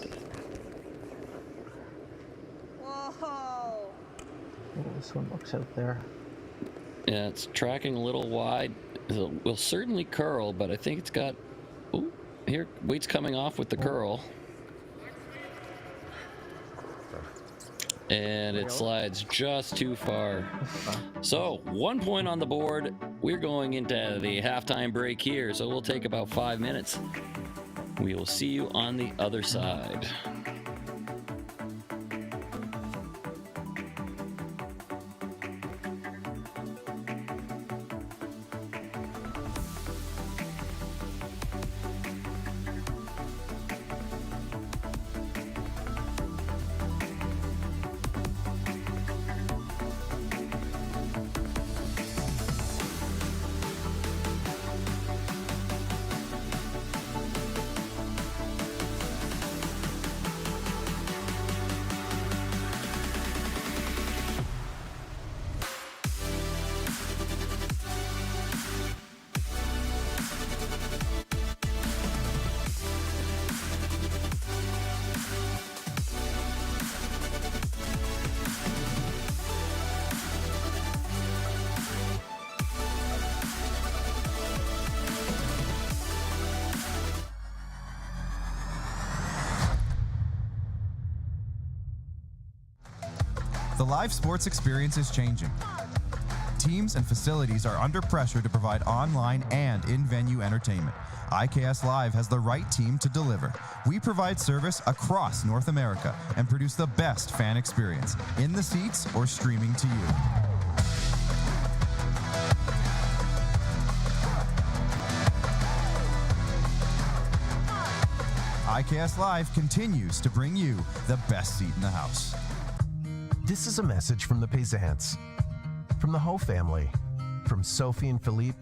Whoa. Oh, this one looks out there. Yeah, it's tracking a little wide. It will certainly curl, but I think it's got... Ooh, here, weight's coming off with the curl. And it slides just too far. So, 1 point on the board. We're going into the halftime break here, so we'll take about 5 minutes. We will see you on the other side. The live sports experience is changing. Teams and facilities are under pressure to provide online and in-venue entertainment. IKS Live has the right team to deliver. We provide service across North America and produce the best fan experience, in the seats or streaming to you. IKS Live continues to bring you the best seat in the house. This is a message from the Payzants, from the Ho family, from Sophie and Philippe,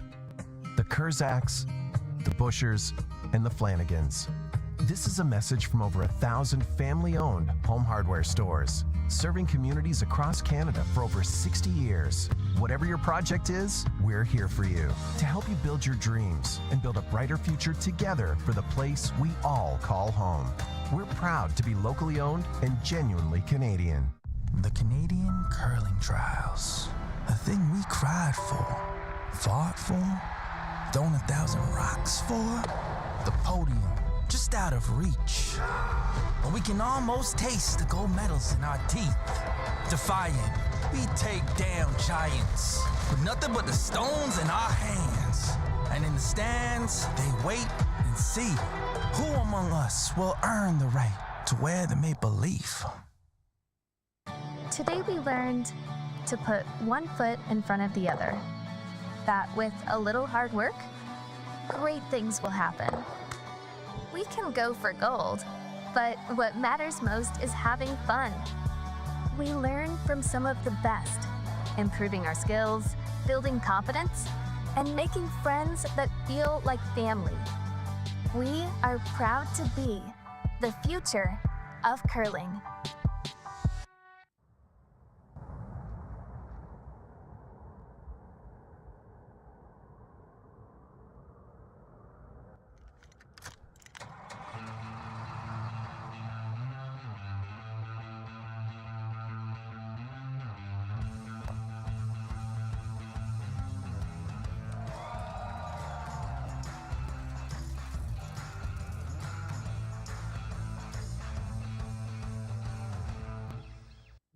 the Kurzaks, the Bushers, and the Flanagans. This is a message from over 1,000 family-owned home hardware stores, serving communities across Canada for over 60 years. Whatever your project is, we're here for you to help you build your dreams and build a brighter future together for the place we all call home. We're proud to be locally owned and genuinely Canadian. The Canadian curling trials. A thing we cried for, fought for, thrown 1,000 rocks for. The podium, just out of reach. But we can almost taste the gold medals in our teeth. Defiant, we take down giants with nothing but the stones in our hands. And in the stands, they wait and see who among us will earn the right to wear the maple leaf. Today we learned to put one foot in front of the other. That with a little hard work, great things will happen. We can go for gold, but what matters most is having fun. We learn from some of the best, improving our skills, building confidence, and making friends that feel like family. We are proud to be the future of curling.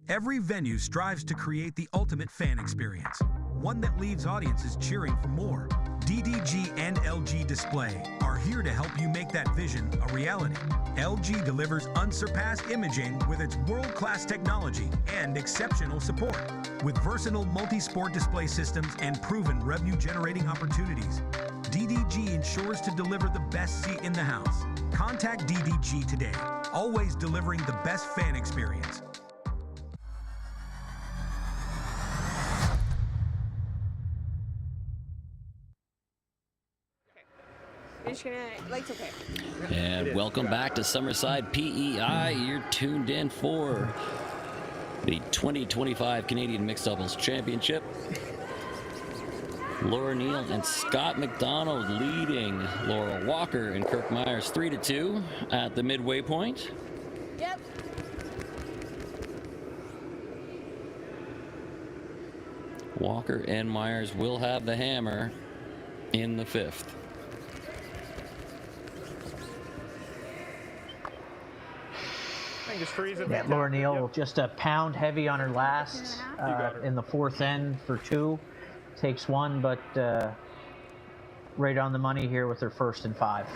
Every venue strives to create the ultimate fan experience, one that leaves audiences cheering for more. DDG and LG Display are here to help you make that vision a reality. LG delivers unsurpassed imaging with its world-class technology and exceptional support. With versatile multi-sport display systems and proven revenue-generating opportunities, DDG ensures to deliver the best seat in the house. Contact DDG today, always delivering the best fan experience. You're just gonna, like, it's okay. And welcome back to Summerside PEI. You're tuned in for the 2025 Canadian Mixed Doubles Championship. Laura Neal and Scott McDonald leading Laura Walker and Kirk Myers 3-2 at the midway point. Yep. Walker and Myers will have the hammer in the fifth. Just freeze it. Yeah, Laura Neal just a pound heavy on her last in the fourth end for 2. Takes 1, but right on the money here with her first and 5.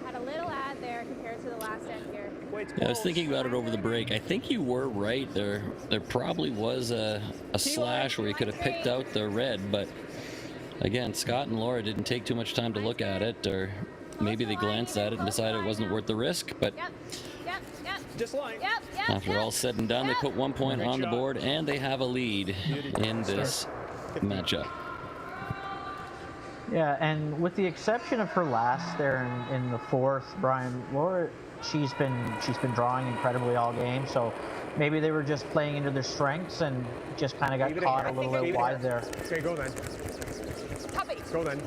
Had a little ad there compared to the last end here. Yeah, I was thinking about it over the break. I think you were right. There probably was a slash where you could have picked out the red, but again, Scott and Laura didn't take too much time to look at it, or maybe they glanced at it and decided it wasn't worth the risk. But just line. After all said and done, they put 1 point on the board, and they have a lead in this matchup. Yeah, and with the exception of her last there in the fourth, Brian, Laura, she's been drawing incredibly all game. So maybe they were just playing into their strengths and just kind of got caught a little bit wide there. Okay, go then. Go then.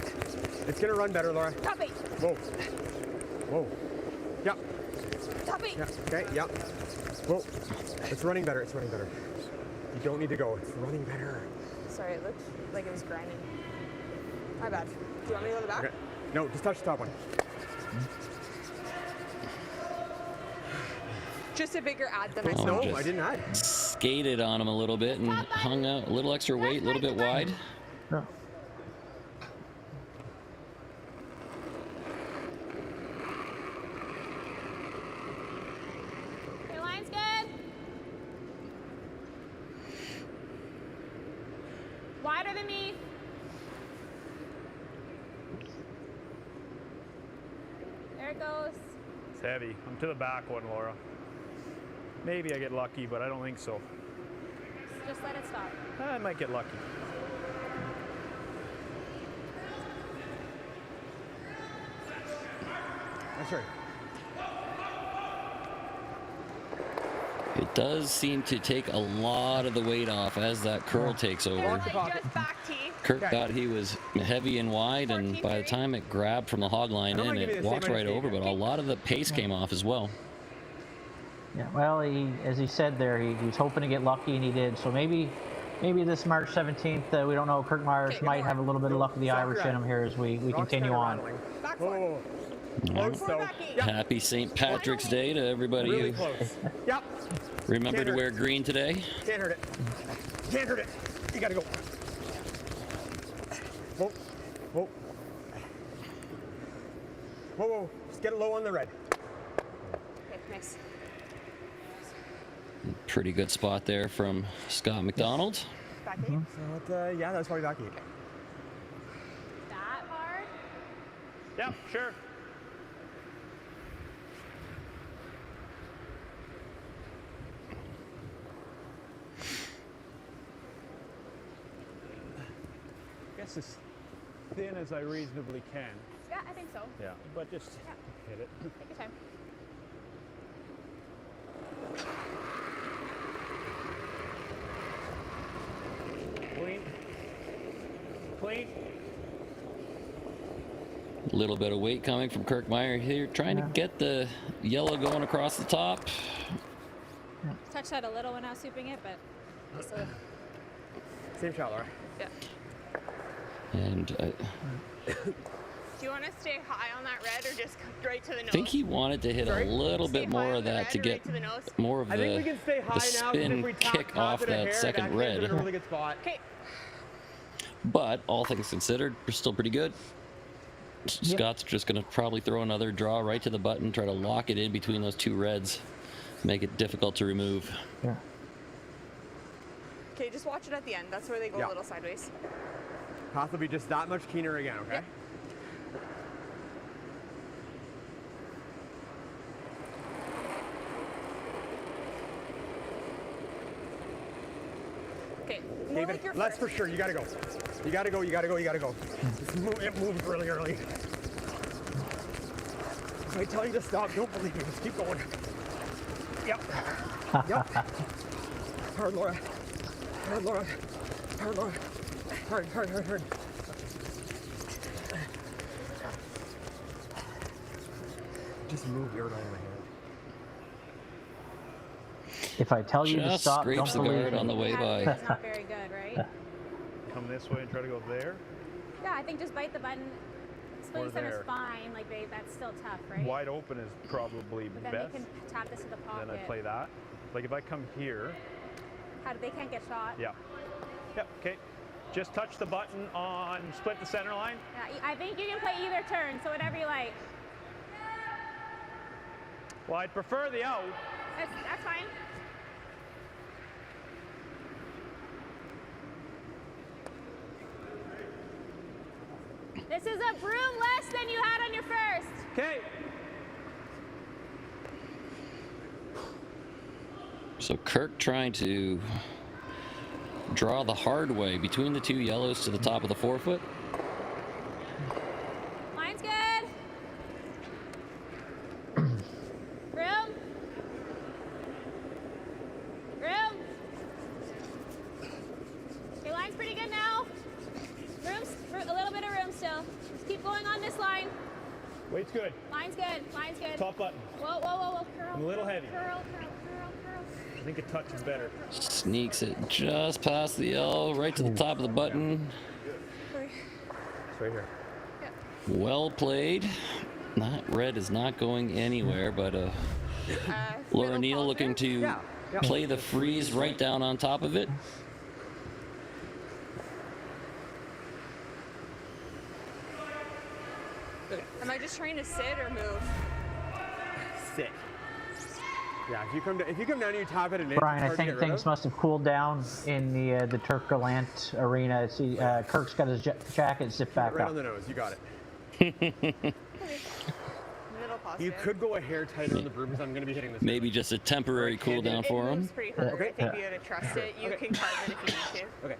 It's gonna run better, Laura. Top 8. Whoa. Whoa. Yep. Top 8. Yeah. Okay. Yep. Whoa. It's running better. It's running better. You don't need to go. It's running better. Sorry, it looked like it was grinding. My bad. Do you want me to go to the back? Okay. No, just touch the top one. Just a bigger ad than I No, thought. I didn't add. Skated on him a little bit and hung out a little extra weight, a little bit wide. No. Your line's good. Wider than me. There it goes. It's heavy. I'm to the back one, Laura. Maybe I get lucky, but I don't think so. Just let it stop. I might get lucky. That's right. It does seem to take a lot of the weight off as that curl takes over. Kirk thought he was heavy and wide, and by the time it grabbed from the hog line in, it walked right over, but a lot of the pace came off as well. Yeah, well, as he said there, he was hoping to get lucky, and he did. So maybe this March 17th, we don't know, Kirk Myers might have a little bit of luck of the Irish in him here as we continue on. Happy St. Patrick's Day to everybody Really who close. Yep. remembered to wear green today. Can't hurt it. Can't hurt it. You gotta go. Whoa. Whoa. Whoa, whoa. Just get it low on the red. Okay, nice. Pretty good spot there from Scott McDonald. Back 8. So yeah, that's probably back 8. That hard? Yeah, sure. guess as thin as I reasonably can. Yeah, I think so. Yeah, but just hit it. Take your time. Clean. Clean. A little bit of weight coming from Kirk Meyer here, trying to get the yellow going across the top. Touch that a little when I was sweeping it, but just a... Same shot, Laura. Yeah. And Do you want to stay high on that red or just right to the nose? I think he wanted to hit a little bit more of that to get more of I think we can stay high the now, 'cause if spin we kick top off it a hair, that it second actually ends red. in a really good spot. Okay. But all things considered, we're still pretty good. Scott's just going to probably throw another draw right to the button, try to lock it in between those two reds, make it difficult to remove. Yeah. Okay, just watch it at the end. That's where they go a little sideways. Path will be just that much keener again, okay? Okay, David, let's for sure. You gotta go. You gotta go. You gotta go. You gotta go. It moved really early. If I tell you to stop, don't believe me. Just keep going. Yep. Yep. Hard, Laura. Hard, Laura. Hard, Laura. Hard, hard, hard, hard. Just move your line in my hand. If I tell you to Just stop, scrapes don't the believe guard me. on the way by. That's not very good, right? Come this way and try to go there. Yeah, I think just bite the button. Split Or center's there. fine. Like that's still tough, right? Wide open is probably But then best. they can tap this to the pocket. Then I play that. Like if I come here. How do they can't get shot? Yeah. Yep. Okay. Just touch the button on split the center line. Yeah, I think you can play either turn, so whatever you like. Well, I'd prefer the out. That's fine. This is a broom less than you had on your first. Okay. So Kirk trying to draw the hard way between the two yellows to the top of the forefoot. Mine's good. Room. Room. Okay, line's pretty good now. Room's a little bit of room still. Just keep going on this line. Weight's good. Line's good. Line's good. Top button. Whoa, whoa, whoa, whoa. Curl. I'm a little heavy. Curl, curl, curl, curl. I think a touch is better. Sneaks it just past the yellow, right to the top of the button. It's right here. Well played. That red is not going anywhere, but Laura Neal looking to play the freeze right down on top of it. Am I just trying to sit or move? Sit. Yeah, if you come down and you top it and Brian, I think things must have cooled down in the Turk Galant arena. See, Kirk's got his jacket zipped back right up. on the nose. You got it. Middle positive. You could go a hair tighter on the broom because I'm going to be hitting this. Maybe just a temporary cool down for him. It's pretty hard. I think you gotta trust it. You can carve it if you need to. Okay.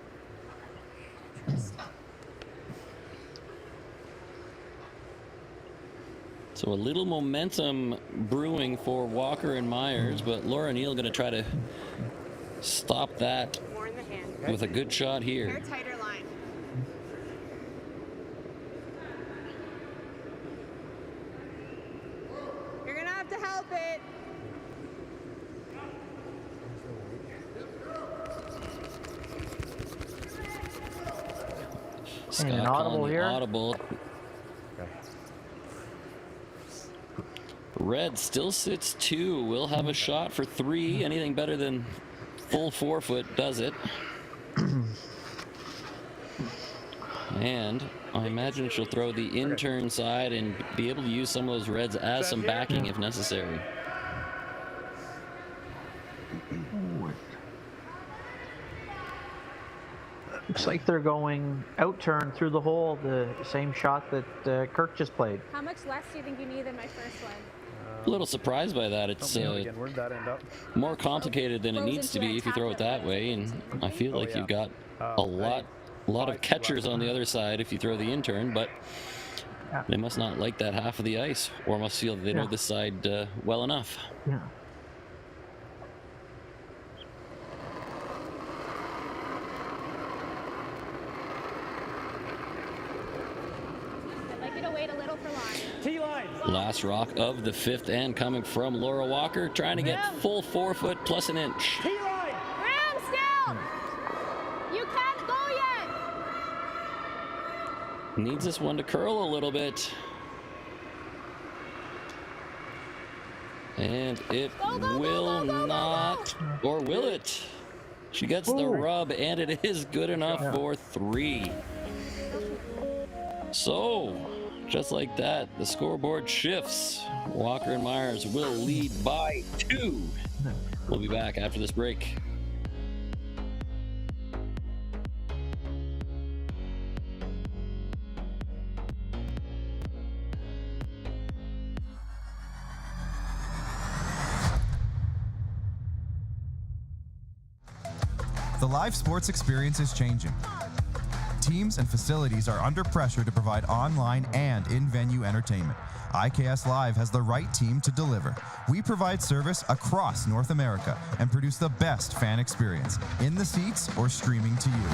So a little momentum brewing for Walker and Myers, but Laura Neal going to try to stop that More in the hand. with a good shot here. Hair tighter line. You're gonna have to help it. Scott an audible calling the here. audible. Red still sits 2. Will have a shot for 3. Anything better than full forefoot does it. And I imagine she'll throw the in-turn side and be able to use some of those reds as some backing if necessary. Looks like they're going out turn through the hole, the same shot that Kirk just played. How much less do you think you need than my first one? A little surprised by that. It's Where'd that end up? more complicated than it needs to be if you throw it that way, and I feel like you've got a lot a lot of catchers on the other side if you throw the intern, but they must not like that half of the ice, or must feel that they know this side well enough. Yeah. I'd like you to wait a little for line. T-line. Last rock of the 5th end coming from Laura Walker, trying to get full 4 foot plus an inch. T-line. Ram still. You can't go yet. Needs this one to curl a little bit. And it will not, or will it? She gets the rub, and it is good enough for 3. So, just like that, the scoreboard shifts. Walker and Myers will lead by 2. We'll be back after this break. The live sports experience is changing. Teams and facilities are under pressure to provide online and in-venue entertainment. IKS Live has the right team to deliver. We provide service across North America and produce the best fan experience, in the seats or streaming to you.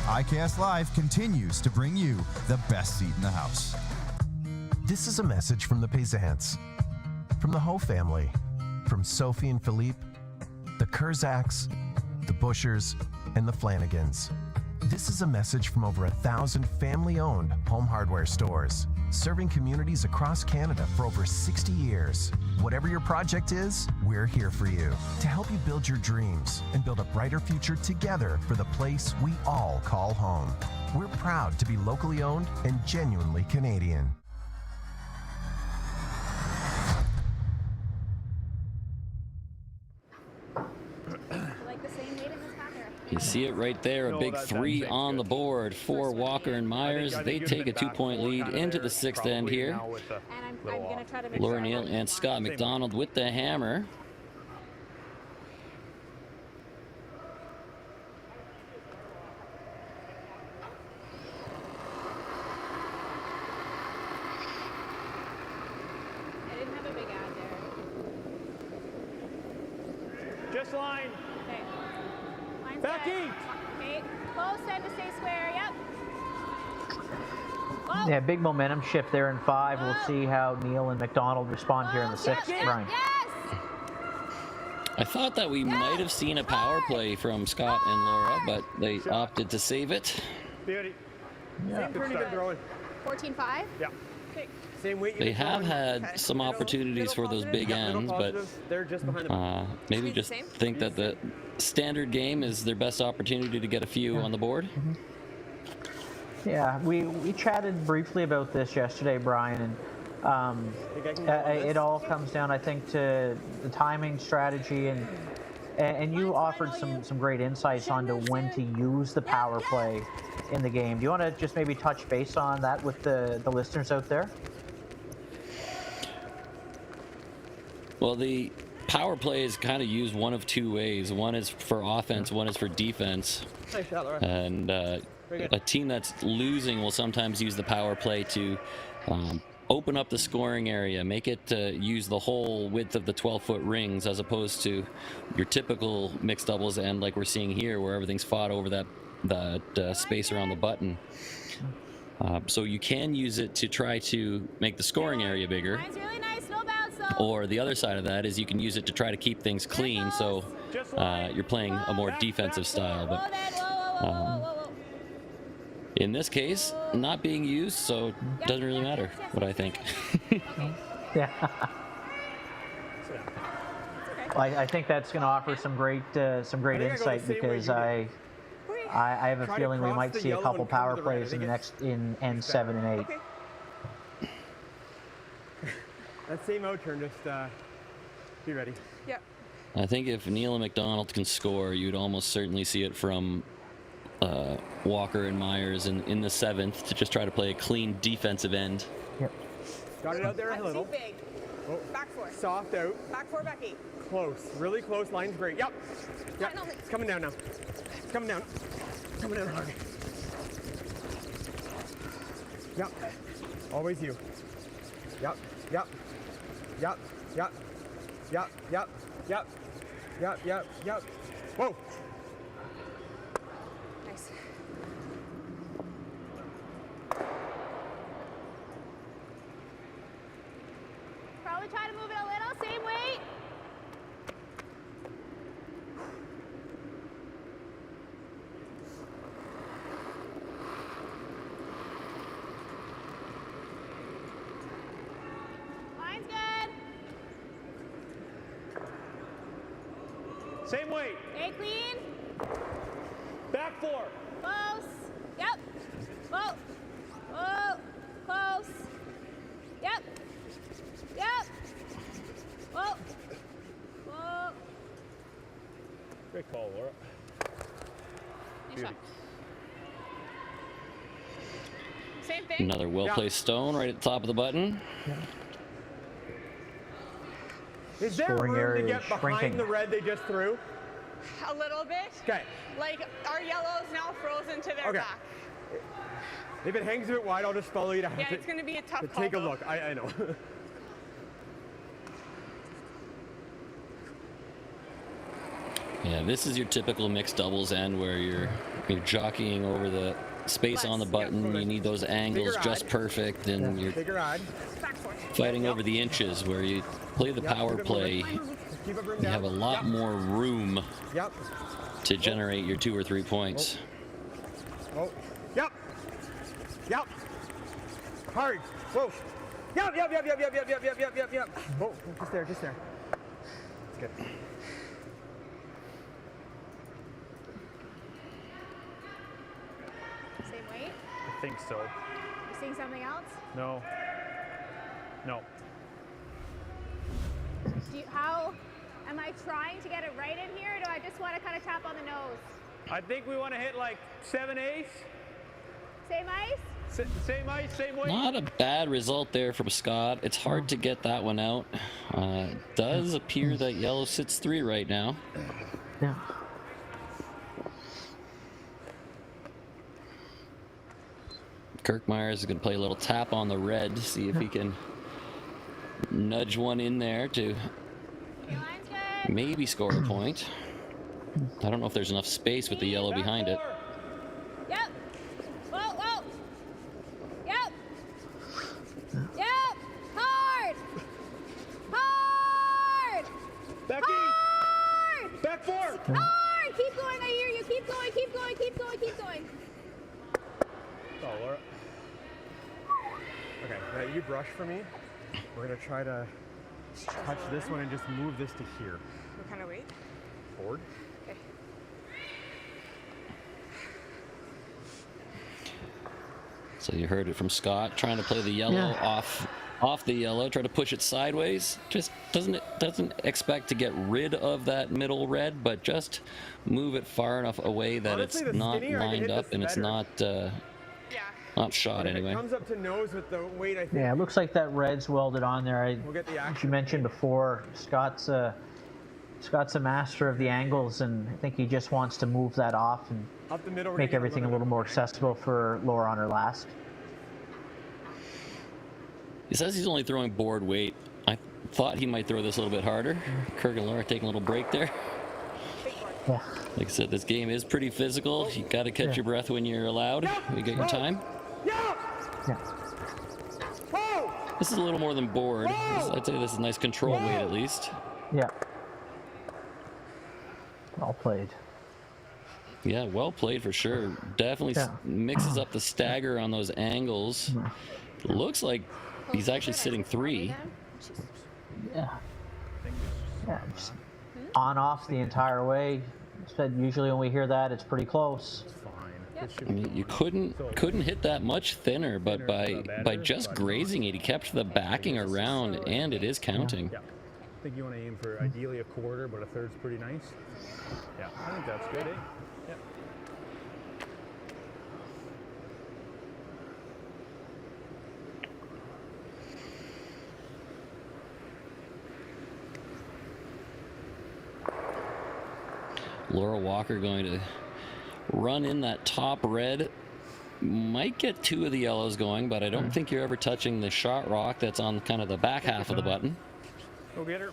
IKS Live continues to bring you the best seat in the house. This is a message from the Peasants, from the Ho family, from Sophie and Philippe, the Kurzaks, the Bushers, and the Flanagans. This is a message from over 1,000 family-owned home hardware stores, serving communities across Canada for over 60 years. Whatever your project is, we're here for you to help you build your dreams and build a brighter future together for the place we all call home. We're proud to be locally owned and genuinely Canadian. You see it right there, a big 3 on the board for Walker and Myers. They take a 2-point lead into the 6th end here. Laura Neal and Scott McDonald with the hammer. I didn't have a big ad there. Just line. Okay. Line's Becky. good. Okay. Close, time to stay square. Yep. Whoa. Yeah, big momentum shift there in 5. We'll see how Neal and McDonald respond here in the 6th. Brian. I thought that we might have seen a power play from Scott and Laura, but they opted to save it. Beauty. Same turn you get throwing. 14-5? Yeah. Okay. Same weight. They have had some opportunities for those big ends, but they're just behind them. maybe just think that the standard game is their best opportunity to get a few on the board. Yeah, we chatted briefly about this yesterday, Brian, and it all comes down, I think, to the timing strategy, and you offered some great insights onto when to use the power play in the game. Do you want to just maybe touch base on that with the listeners out there? Well, the power play is kind of used one of 2 ways. One is for offense, one is for defense. Nice shot, Laura. And a team that's losing will sometimes use the power play to open up the scoring area, make it use the whole width of the 12-foot rings, as opposed to your typical mixed doubles end like we're seeing here, where everything's fought over that space around the button. So you can use it to try to make the scoring area bigger. Really nice. No bounce, though. Or the other side of that is you can use it to try to keep things clean, so you're playing a more defensive style. But in this case, not being used, so it doesn't really matter what I think. Yeah. Well, I think that's going to offer some great insight, because I have a feeling we might see a couple power plays in end 7 and 8. That same out turn, just be ready. Yep. I think if Neal and McDonald can score, you'd almost certainly see it from Walker and Myers in the 7th to just try to play a clean defensive end. Yep. Got it out there a little. Oh, Back 4. Soft out. Back 4, back 8. Close. Really close. Line's great. Yep. Yep. Finally. It's coming down now. It's coming down. Coming down hard. Yep. Always you. Yep. Yep. Yep. Yep. Yep. Yep. Yep. Yep. Yep. Yep. Whoa. Nice. Probably try to move it a little, same weight. Line's good. Same weight. Stay clean. Back 4. Close. Yep. Whoa. Whoa. Close. Yep. Yep. Whoa. Whoa. Great call, Laura. Nice shot. Same thing. Another well-placed stone right at the top of the button. Is there Scoring room to area get is behind shrinking. the red they just threw? A little bit. Okay. Like, our yellow's now frozen to their Okay. back. If it hangs a bit wide, I'll just follow you to, Yeah, it's going to be a tough to call, take a though. look. I know. Yeah, this is your typical mixed doubles end where you're jockeying over the space on the button. You need those angles Bigger just odd. perfect, and you're Bigger odd. fighting over the inches where you play the power keep it play. moving. Keep it room You down. have a lot more room Yep. to generate your 2 or 3 points. Oh. Yep. Yep. Hard. Whoa. Yep. Yep. Yep. Yep. Yep. Yep. Yep. Yep. Yep. Yep. Yep. Oh, just there. Just there. It's good. Same weight. I think so. You seeing something else? No. No. How am I trying to get it right in here, or do I just want to kind of tap on the nose? I think we want to hit like 7/8. Same ice? Same ice, same weight. Not a bad result there from Scott. It's hard to get that one out. It does appear that yellow sits 3 right now. Yeah. Kirkmeyer is going to play a little tap on the red to see if he can nudge one in there to maybe score a point. I don't know if there's enough space with the yellow behind it. Yep. Whoa, whoa. Yep. Yep. Hard. Hard. Becky. Hard. Back 4. Hard. Keep going. I hear you. Keep going. Keep going. Keep going. Keep going. Oh, Laura. Okay, now you brush for me. We're gonna try to touch this one and just move this to here. What kind of weight? Forward. Okay. So you heard it from Scott, trying to play the yellow off the yellow, try to push it sideways. Just doesn't expect to get rid of that middle red, but just move it far enough away that Honestly, it's the not skinnier I can lined hit, up the and it's better. not shot If anyway. it comes up to nose with the weight, I think. Yeah, it looks like that red's welded on there. We'll get the As you mentioned before, Scott's a master of the angles, and I think he just wants to move that off and Up the middle, make we're everything a little more accessible for Laura on her last. He says he's only throwing board weight. I thought he might throw this a little bit harder. Kirk and Laura taking a little break there. Yeah. Like I said, this game is pretty physical. You got to catch your breath when you're allowed. You get your time. Yeah. This is a little more than board. I'd say this is a nice control weight at least. Yeah. Well played. Yeah, well played for sure. Definitely mixes up the stagger on those angles. Looks like he's actually sitting 3. Yeah. Yeah. Just on off the entire way. Said usually when we hear that, it's pretty close. I mean, you couldn't hit that much thinner, but by just grazing it, he kept the backing around, and it is counting. Yeah. I think you want to aim for ideally a quarter, but a third's pretty nice. Yeah, I think that's good, eh? Yep. Laura Walker going to run in that top red. Might get 2 of the yellows going, but I don't think you're ever touching the shot rock that's on kind of the back half of the button. Go get her.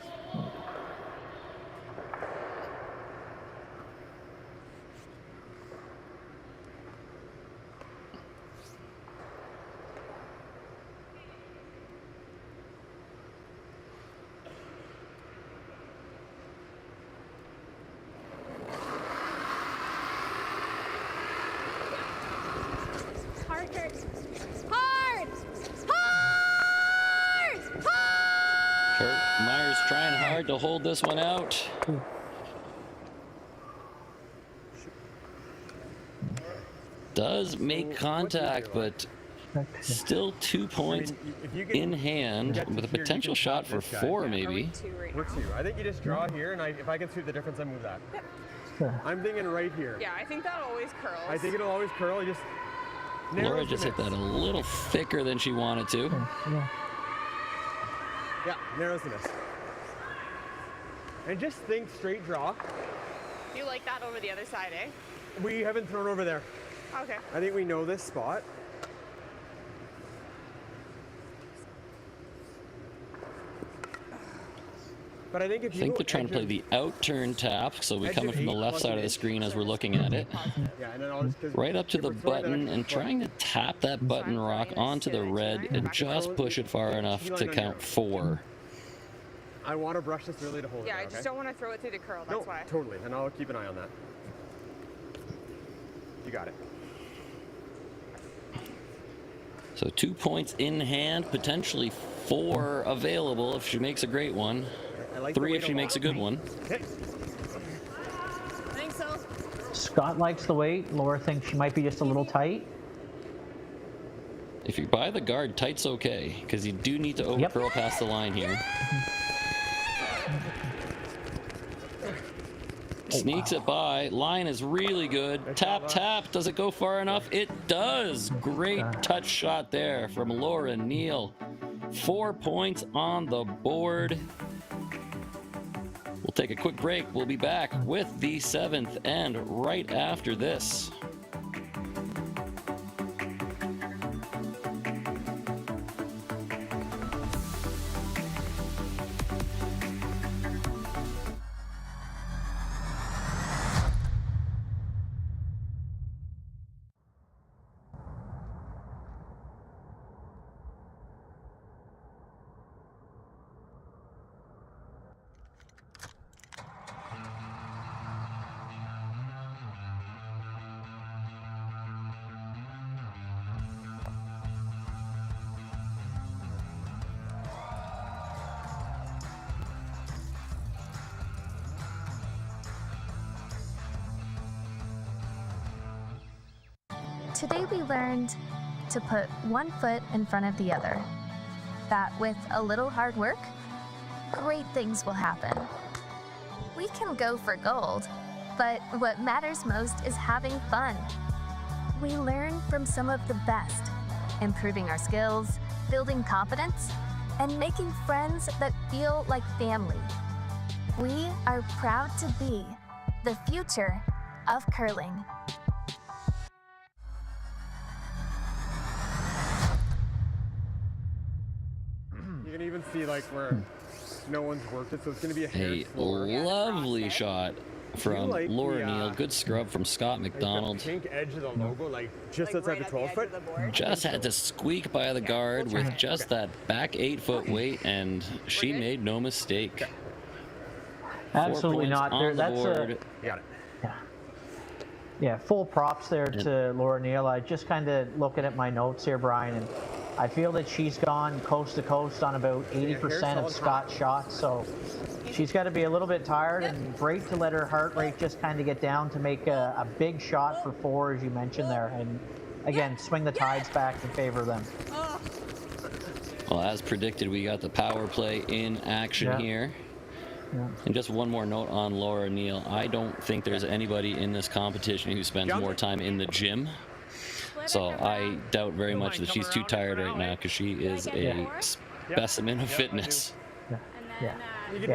Hard, Kurt. Hard! Hard! Hard! Kurt Myers trying hard to hold this one out. Does make contact, but still 2 points in hand with a potential shot for 4 maybe. We're 2. I think you just draw here, and if I can suit the difference, I move that. I'm thinking right here. Yeah, I think that always curls. I think it'll always curl. You just Laura just hit that a little thicker than she wanted to. Yeah, narrows the miss. And just think straight draw. You like that over the other side, eh? We haven't thrown over there. Okay. I think we know this spot. But I think if you they're trying to play the out turn tap, so we come in from the left side of the screen as we're looking at it. Yeah, and then I'll just, Right up to the button and trying to tap that button rock onto the red and just push it far enough to count 4. I want to brush this really to hold it. Yeah, I just don't want to throw it through the curl, that's why. Totally, and I'll keep an eye on that. You got it. So 2 points in hand, potentially 4 available if she makes a great one. I like 3 if she makes a good one. Okay. I think so. Scott likes the weight. Laura thinks she might be just a little tight. If you buy the guard, tight's okay, because you do need to over curl past the line here. Sneaks it by. Line is really good. Tap, tap. Does it go far enough? It does. Great touch shot there from Laura Neal. 4 points on the board. We'll take a quick break. We'll be back with the 7th and right after this. Today we learned to put one foot in front of the other. That with a little hard work, great things will happen. We can go for gold, but what matters most is having fun. We learn from some of the best, improving our skills, building confidence, and making friends that feel like family. We are proud to be the future of curling. You can even see like where no one's worked it, so it's going to be a hair slower. Lovely shot from like Laura Neal. Good scrub from Scott McDonald. The pink edge of the logo, like just outside the 12 foot. Just had to squeak by the guard with just that back 8 foot weight, and she made no mistake. Absolutely not. There, that's got it. Yeah, full props there to Laura Neal. I just kind of looking at my notes here, Brian, and I feel that she's gone coast to coast on about 80% of Scott's shots, so she's got to be a little bit tired, and great to let her heart rate just kind of get down to make a big shot for 4, as you mentioned there, and again, swing the tides back in favor of them. Well, as predicted, we got the power play in action here. Yeah. And just one more note on Laura Neal. I don't think there's anybody in this competition who spends more time in the gym. So I doubt very much that she's too tired right now, because she is a specimen of fitness. Yeah,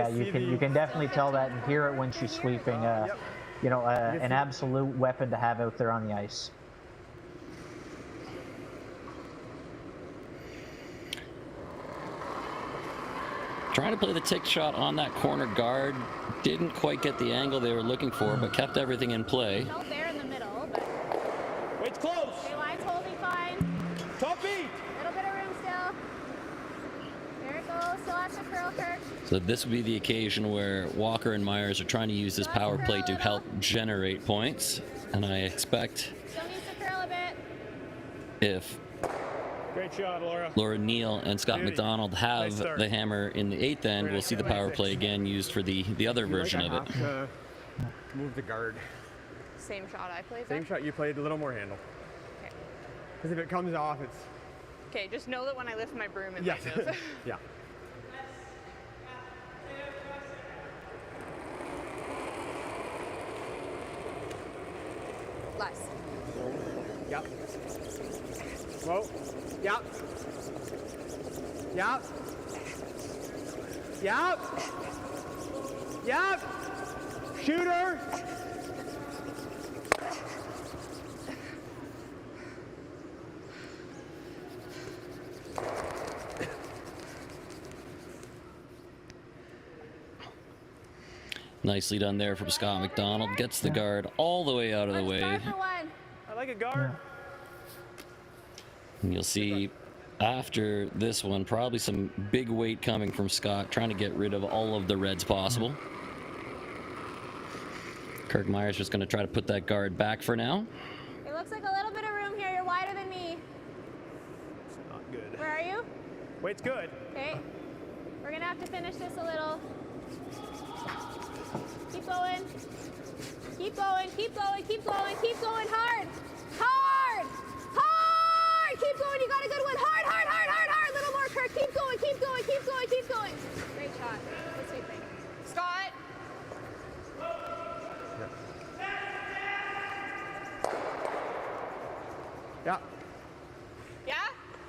you can definitely tell that and hear it when she's sweeping. you know, an absolute weapon to have out there on the ice. Trying to play the tick shot on that corner guard. Didn't quite get the angle they were looking for, but kept everything in play. Out there in the middle, but... Wait's close. Okay, line's holding fine. Top beat. Little bit of room still. There it goes. Still has to curl, Kirk. So this would be the occasion where Walker and Myers are trying to use this power play to help generate points. And I expect Still needs to curl a bit. if Great shot, Laura. Laura Neal and Scott McDonald have the hammer in the 8th end, we'll see the power play again used for the other version of it. Move the guard. Same shot I played. Same shot you played, a little more handle. Okay. Because if it comes off, it's... Okay, just know that when I lift my broom, it Yes. might move. Yeah. Less. Yep. Whoa. Yep. Yep. Yep. Yep. Shooter. Nicely done there from Scott McDonald. Gets the guard all the way out of the way. I like a guard. And you'll see after this one, probably some big weight coming from Scott, trying to get rid of all of the reds possible. Kirk Myers just going to try to put that guard back for now. It looks like a little bit of room here. You're wider than me. It's not good. Where are you? Wait's good. Okay. We're going to have to finish this a little. Keep going. Keep going. Keep going. Keep going. Keep going hard. Hard. Hard. Keep going. You got a good one. Hard, hard, hard, hard, hard. A little more, Kirk. Keep going. Keep going. Keep going. Keep going. Great shot. What's your thing? Scott. Yeah. Yeah?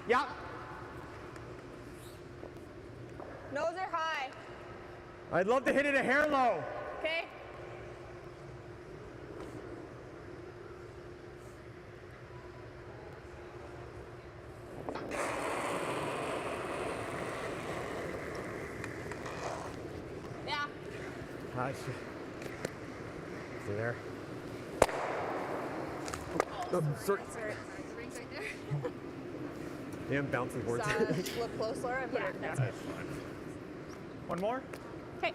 Yeah. Nose are high. I'd love to hit it a hair low. Okay. Yeah. See there. Oh, sorry. Sorry. The ring's right there. Damn bouncing boards. Look close, Laura. And put it next. That's fine. One more? Okay.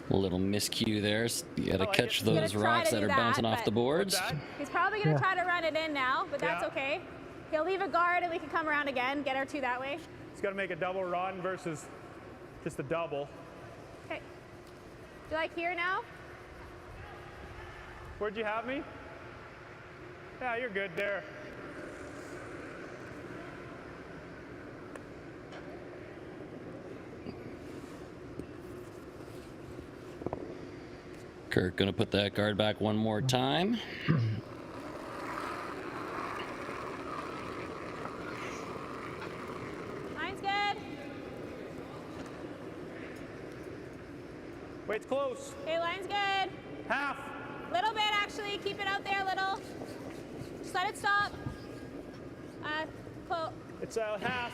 A little miscue there. You got to catch He's gonna those try rocks to that do are that, bouncing off but- the boards. He's probably going to try to run it in now, but that's Yeah. okay. He'll leave a guard and we can come around again, get our two that way. He's got to make a double run versus just a double. Okay. Do you like here now? Where'd you have me? Yeah, you're good there. Kirk gonna put that guard back one more time. Line's good. Wait's close. Okay, line's good. Half. Little bit, actually. Keep it out there a little. Just let it stop. Quote. It's a half.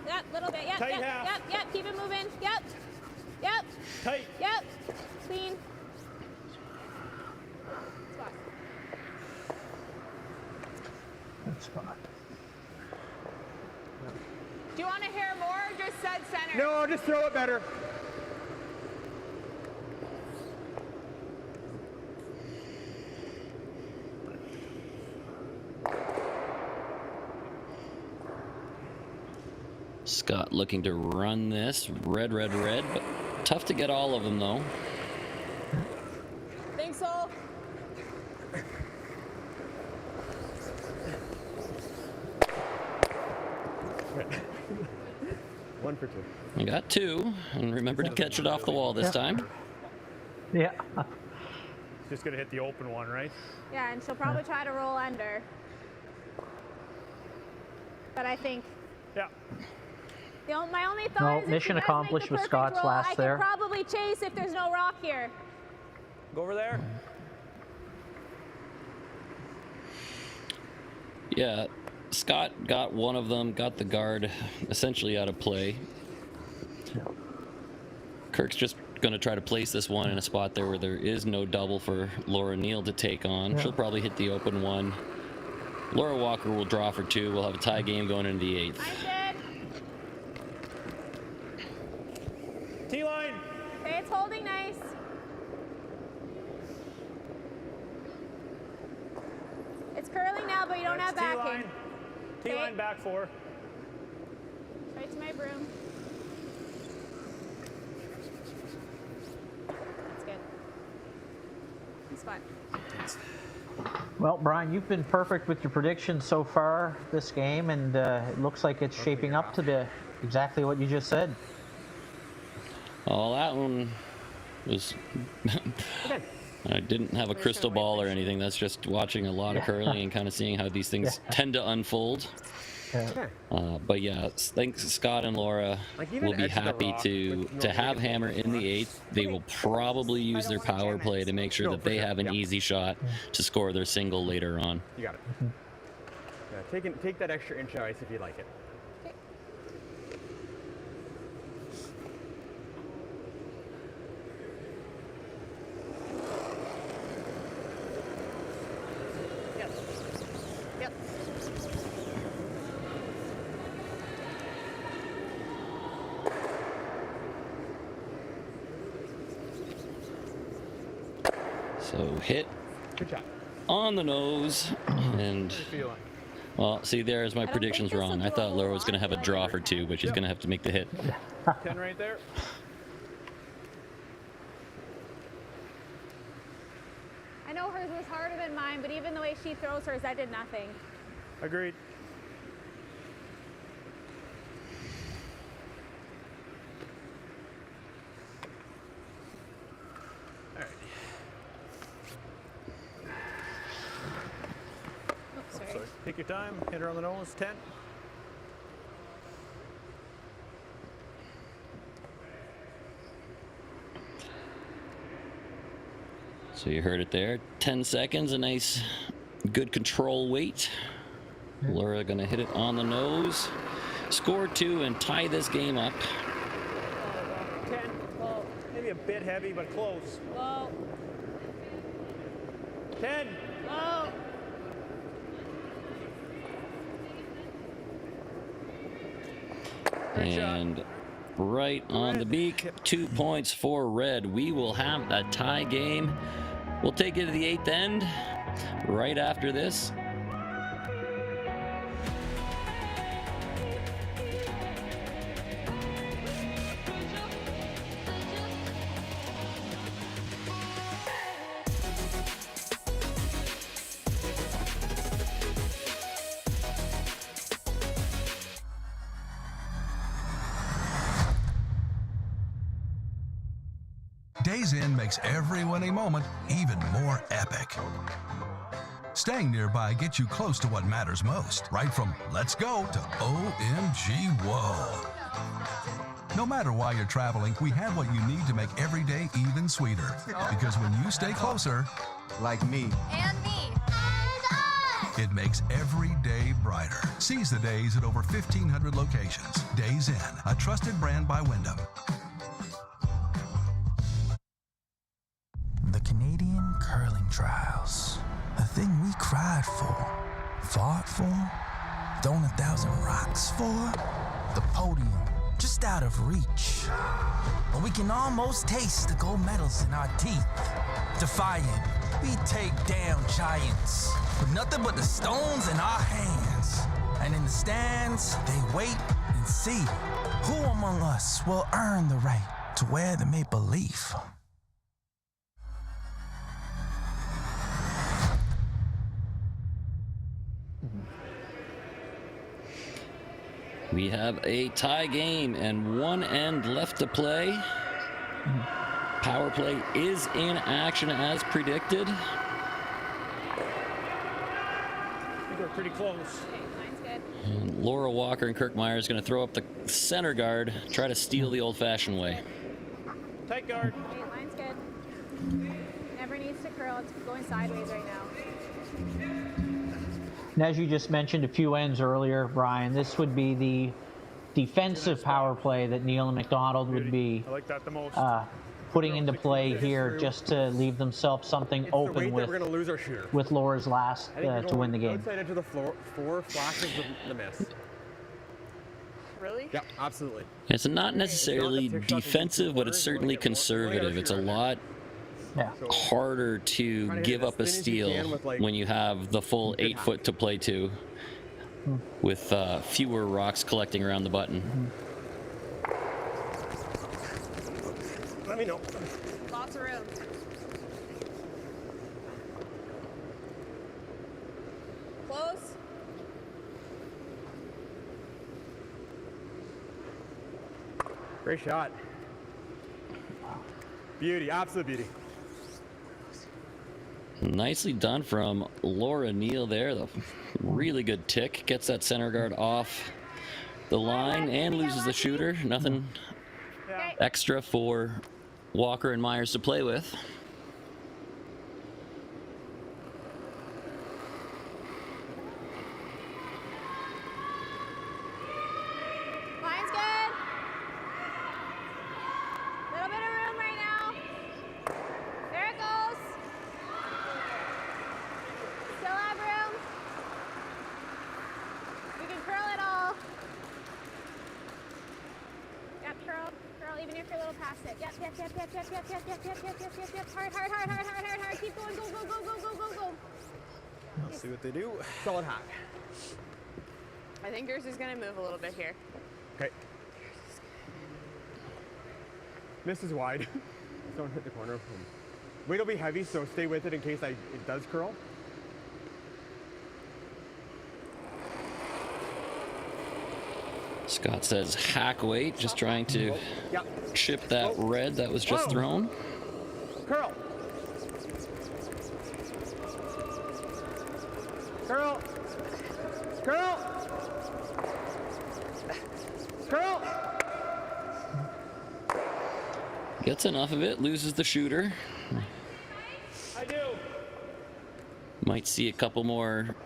Yep, little bit. Yep, Tight yep, half. yep, yep. Keep it moving. Yep. Yep. Tight. Yep. Clean. Spot. Good spot. Do you want to hear more or just said center? No, just throw it better. Scott looking to run this. Red, red, red, but tough to get all of them though. Think so? One for two. You got two, and remember to catch it off the wall this time. Yeah. Just going to hit the open one, right? Yeah, and she'll probably try to roll under. But I think Yeah. my only thought No, is if mission she does accomplished make the with perfect Scott's roll, last I there. can probably chase if there's no rock here. Go over there. yeah, Scott got one of them, got the guard essentially out of play. Kirk's just going to try to place this one in a spot there where there is no double for Laura Neal to take on. She'll probably hit the open one. Laura Walker will draw for 2. We'll have a tie game going into the 8th. T-line. Okay, it's holding nice. It's curling now, but you don't have backing. T-line back 4. Right to my broom. That's good. That's fine. Well, Brian, you've been perfect with your predictions so far this game, and it looks like it's shaping up to exactly what you just said. Oh, that one was... I didn't have a crystal ball or anything. That's just watching a lot of curling and kind of seeing how these things tend to unfold. But yeah, thanks Scott and Laura will be happy to have Hammer in the 8th. They will probably use their power play to make sure that they have an easy shot to score their single later on. You got it. Yeah, take that extra inch of ice if you like it. So hit on the nose, and well, see, there's my predictions wrong. I thought Laura was going to have a draw for 2, but she's going to have to make the hit. 10 right there. I know hers was harder than mine, but even the way she throws hers, that did nothing. Agreed. Take your time, hit her on the nose, 10. So you heard it there, 10 seconds, a nice, good control weight. Laura gonna hit it on the nose, score 2 and tie this game up. 10, well, maybe a bit heavy, but close. Low. 10. Low. And right on the beak, 2 points for red. We will have that tie game. We'll take it to the 8th end right after this. Days In makes every winning moment even more epic. Staying nearby gets you close to what matters most, right from let's go to OMG whoa. No matter why you're traveling, we have what you need to make every day even sweeter. Because when you stay closer, like me, And me. it makes every day brighter. Seize the days at over 1,500 locations. Days In, a trusted brand by Wyndham. The Canadian Curling Trials. A thing we cried for, fought for, thrown 1,000 rocks for. The podium, just out of reach. But we can almost taste the gold medals in our teeth. Defiant, we take down giants with nothing but the stones in our hands. And in the stands, they wait and see who among us will earn the right to wear the maple leaf. We have a tie game and 1 end left to play. Power play is in action as predicted. I think we're pretty close. Okay, mine's good. And Laura Walker and Kirk Meyer is going to throw up the center guard, try to steal the old-fashioned way. Tight guard. Okay, mine's good. Never needs to curl. It's going sideways right now. And as you just mentioned a few ends earlier, Brian, this would be the defensive power play that Neil and McDonald would be I like that the most. putting into play here, just to leave themselves something open we're going to lose our shooter. with Laura's last to win the game. Outside into the floor, 4 flashes of the miss. Really? Yeah, absolutely. It's not necessarily defensive, but it's certainly conservative. It's a lot harder to give up a steal when you have the full 8 foot to play to, with fewer rocks collecting around the button. Let me know. Lots of room. Close. Great shot. Beauty, absolute beauty. Nicely done from Laura Neal there. The really good tick. Gets that center guard off the line and loses the shooter. Nothing extra for Walker and Myers to play with. Line's good. Little bit of room right now. There it goes. Still have room. We can curl it all. Yep, curl. Curl, even if you're a little past it. Yep. Hard. Keep going. Go. Let's see what they do. Solid hack. I think yours is going to move a little bit here. Okay. Miss is wide. Don't hit the corner. Weight will be heavy, so stay with it in case it does curl. Scott says hack weight, just trying to chip that red that was just thrown. Curl. Curl. Curl. Curl. Gets enough of it, loses the shooter. I do. Might see a couple more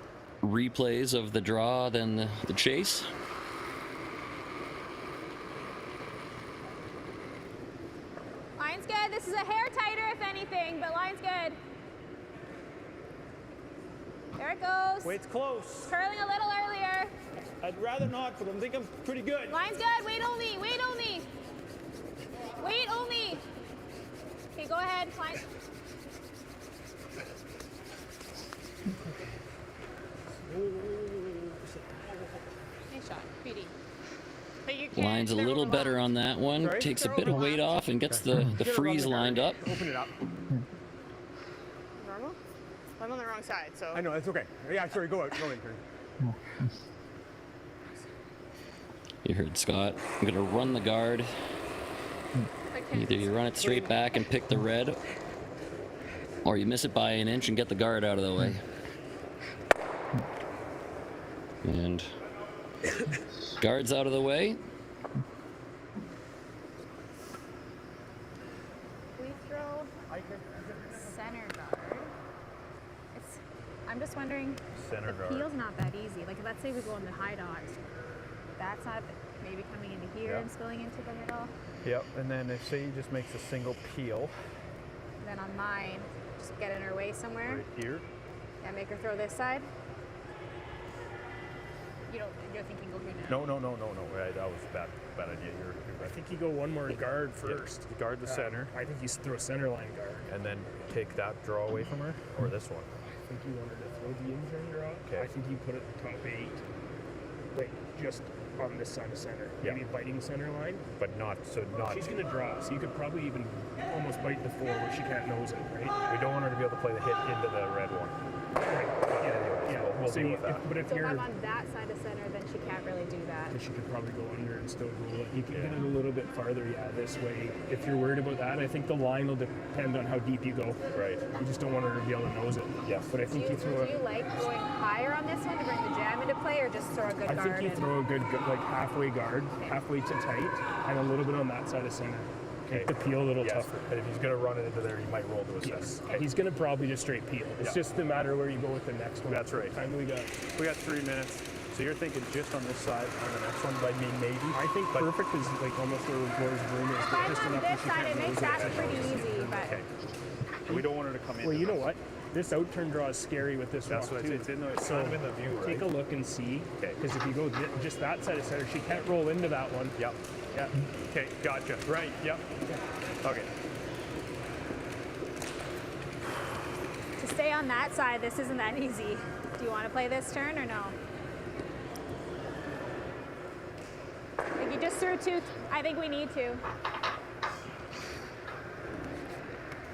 replays of the draw than the chase. Line's good. This is a hair tighter, if anything, but line's good. There it goes. Weight's close. Curling a little earlier. I'd rather not, but I think I'm pretty good. Line's good. Wait only. Okay, go ahead. Line. Nice shot. Beauty. But you can't. Line's a little better on that one. Takes a bit of weight off and gets the freeze lined up. Open it up. Normal? I'm on the wrong side, so. I know, that's okay. Yeah, sorry, go in. You heard Scott. I'm gonna run the guard. Either you run it straight back and pick the red, or you miss it by an inch and get the guard out of the way. And guard's out of the way. We throw center guard. I'm just wondering, Center the guard. peel's not that easy. Like, let's say we go in the high dot. That's not maybe coming into here and spilling into the middle. Yep, and then if say he just makes a single peel. Then on mine, just get in her way somewhere. Right here. Yeah, make her throw this side. You're thinking go here now? No. That was a bad idea. I think you go one more guard first. You guard the center. I think you throw a center line guard. And then take that draw away from her, or this one? I think you wanted to throw the in-turn draw. Okay. I think you put it in the top 8. Like, just on this side of center. Yeah. Maybe biting center line. But not. She's going to draw, so you could probably even almost bite the 4 where she can't nose it, right? We don't want her to be able to play the hit into the red one. Right. Yeah. We'll deal with that. But if So if you're... I'm on that side of center, then she can't really do that. She could probably go under and still roll it. You can get it a little bit farther, this way. If you're worried about that, I think the line will depend on how deep you go. Right. You just don't want her to be able to nose it. Yeah. But I think Do you like going higher on this one to bring the jam into play, or just throw a good I guard think you in? throw a good, like halfway guard, halfway to tight, and a little bit on that side of center. make the peel a little tougher. And if he's going to run it into there, he might roll to assess. Yes. He's going to probably just straight peel. It's just a matter where you go with the next one. That's right. Time we got 3 minutes. So you're thinking just on this side on the next one? I mean, maybe. I think perfect is like almost where Laura's room is. Try Just on enough this that she side, can't it makes nose that it. pretty easy, but We don't want her to come in. Well, you know what? This out-turn draw is scary with this That's rock, what too. it's in the, So kind of in the view, right? take a look and see. Because if you go just that side of center, she can't roll into that one. Yep. Yeah. Okay, gotcha. Right, yep. Okay. to stay on that side, this isn't that easy. Do you want to play this turn or no? Like you just threw 2, I think we need to.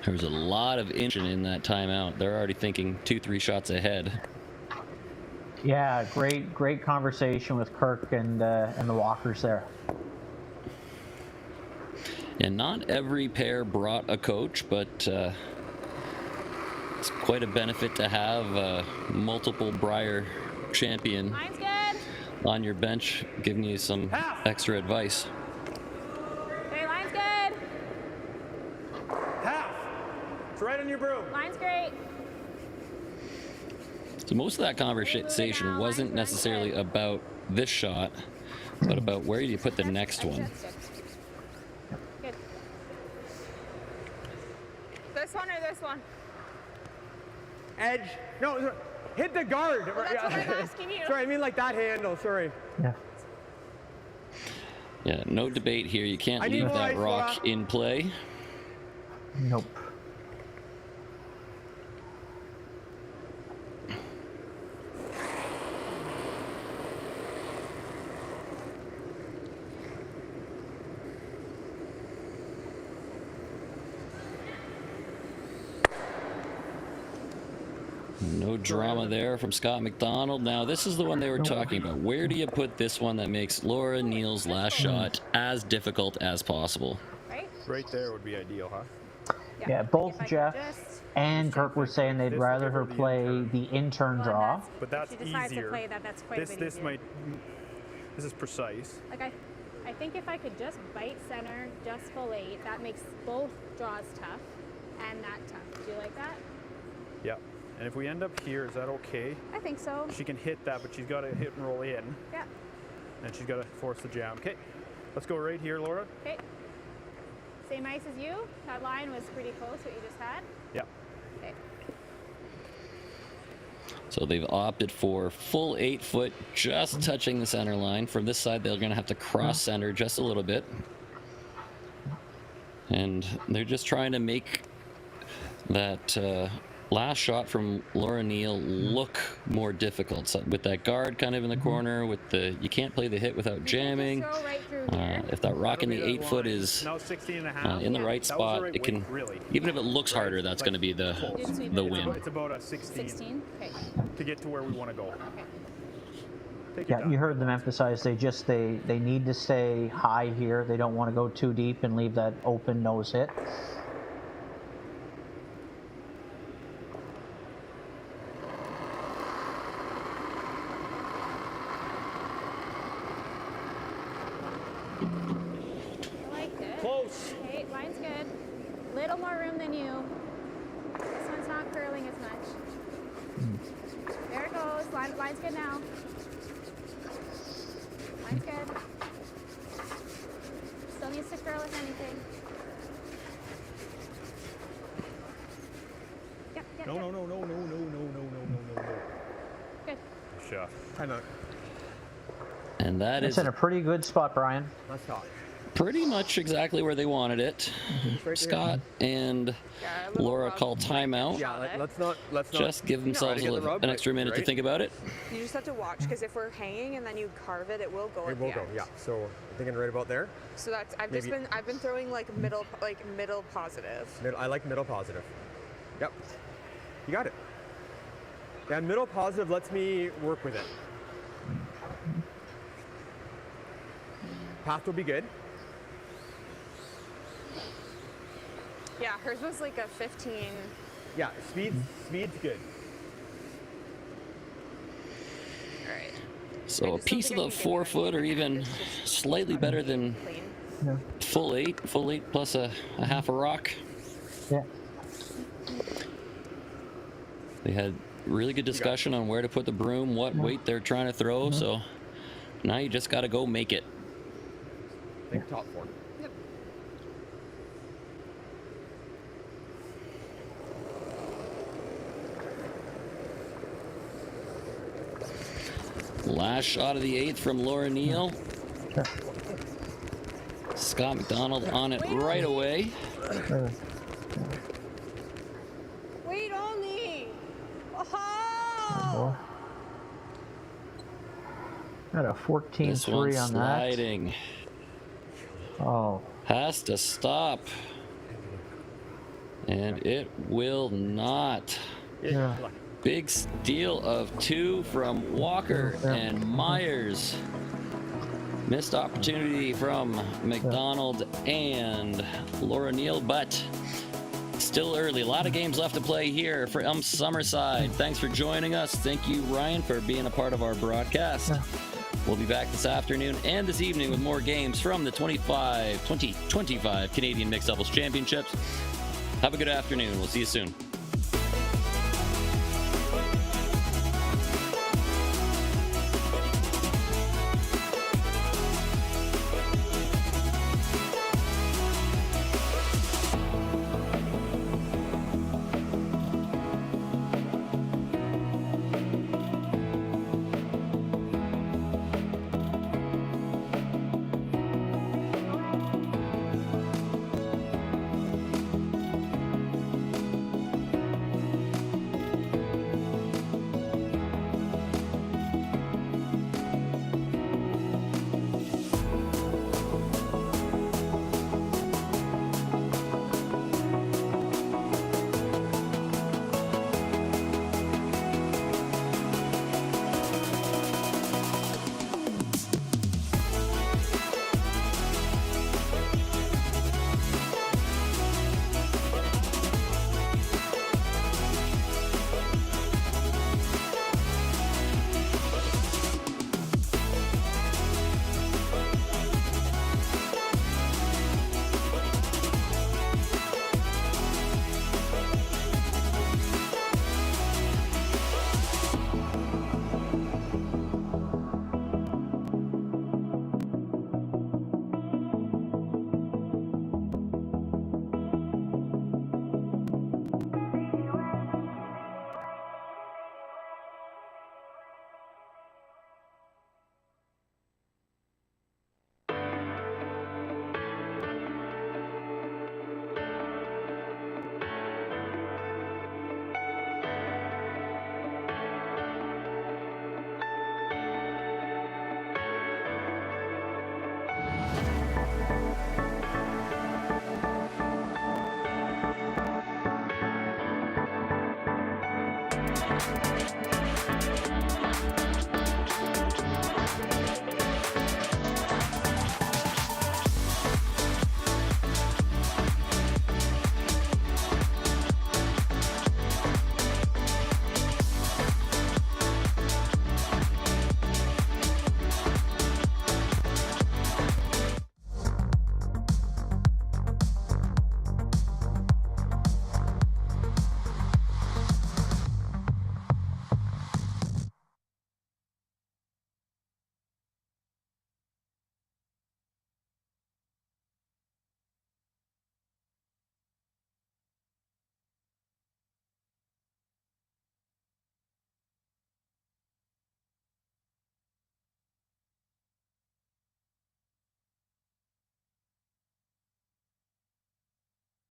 There was a lot of action in that timeout. They're already thinking 2-3 shots ahead. Yeah, great conversation with Kirk and the Walkers there. And not every pair brought a coach, but it's quite a benefit to have multiple Brier champion Mine's good. on your bench, giving you some extra advice. Okay, line's good. Half. It's right on your broom. Line's great. So most of that conversation wasn't necessarily about this shot, but about where do you put the next one. Good. This one or this one? Edge. No, hit the guard. Well, that's what I'm asking you. Sorry, I mean like that handle. Sorry. Yeah. Yeah, no debate here. You can't I need leave more that ice, rock Laura. in play. Nope. No drama there from Scott McDonald. Now, this is the one they were talking about. Where do you put this one that makes Laura Neal's last shot as difficult as possible? Right there would be ideal, huh? Yeah, both Jeff and Kirk were saying they'd rather her play the intern draw. But that's If she decides easier. to play that, that's quite a bit This easier. might. This is precise. Like I think if I could just bite center, just full 8, that makes both draws tough and that tough. Do you like that? Yeah. And if we end up here, is that okay? I think so. She can hit that, but she's got to hit and roll in. Yeah. And she's got to force the jam. Okay. Let's go right here, Laura. Okay. Same ice as you. That line was pretty close, what you just had. Yeah. Okay. So they've opted for full 8 foot, just touching the center line. From this side, they're going to have to cross center just a little bit. And they're just trying to make that last shot from Laura Neal look more difficult. So with that guard kind of in the corner, with the you can't play the hit without jamming. If that rock in the 8 foot is in the right spot, it can, even if it looks harder, that's going to be the win. It's about a 16. Okay. To get to where we want to go. Yeah, you heard them emphasize they need to stay high here. They don't want to go too deep and leave that open nose hit. I liked it. Close. Okay, line's good. Little more room than you. This one's not curling as much. There it goes. Line's good now. Line's good. Still needs to curl if anything. Yep, yep, No, yep. no, no, no, no, no, no, no, no, no, no. Good. Shot. I know. And that It's is in a pretty good spot, Brian. That's hot. pretty much exactly where they wanted it. Scott and Laura call timeout. Yeah, let's not just give themselves an extra minute to think about it. You just have to watch, because if we're hanging and then you carve it, it will go. It will go. Yeah. So I'm thinking right about there. So that's I've been throwing like middle positive. I like middle positive. Yep. You got it. Yeah, middle positive lets me work with it. Path will be good. Yeah, hers was like a 15. Yeah, speed's good. So a piece of the 4 foot or even slightly better than Yeah. Full eight plus a half a rock. Yeah. They had really good discussion on where to put the broom, what weight they're trying to throw. So now you just got to go make it. I think top 4. Yep. Last shot of the 8th from Laura Neal. Scott McDonald on it right away. Wait only. Oh. Got a 14-3 This one's on sliding. that. Oh. Has to stop. And it will not. Yeah. Big steal of 2 from Walker and Myers. Missed opportunity from McDonald and Laura Neal, but still early. A lot of games left to play here from Summerside. Thanks for joining us. Thank you, Ryan, for being a part of our broadcast. We'll be back this afternoon and this evening with more games from the 2025 Canadian Mixed Doubles Championships. Have a good afternoon. We'll see you soon.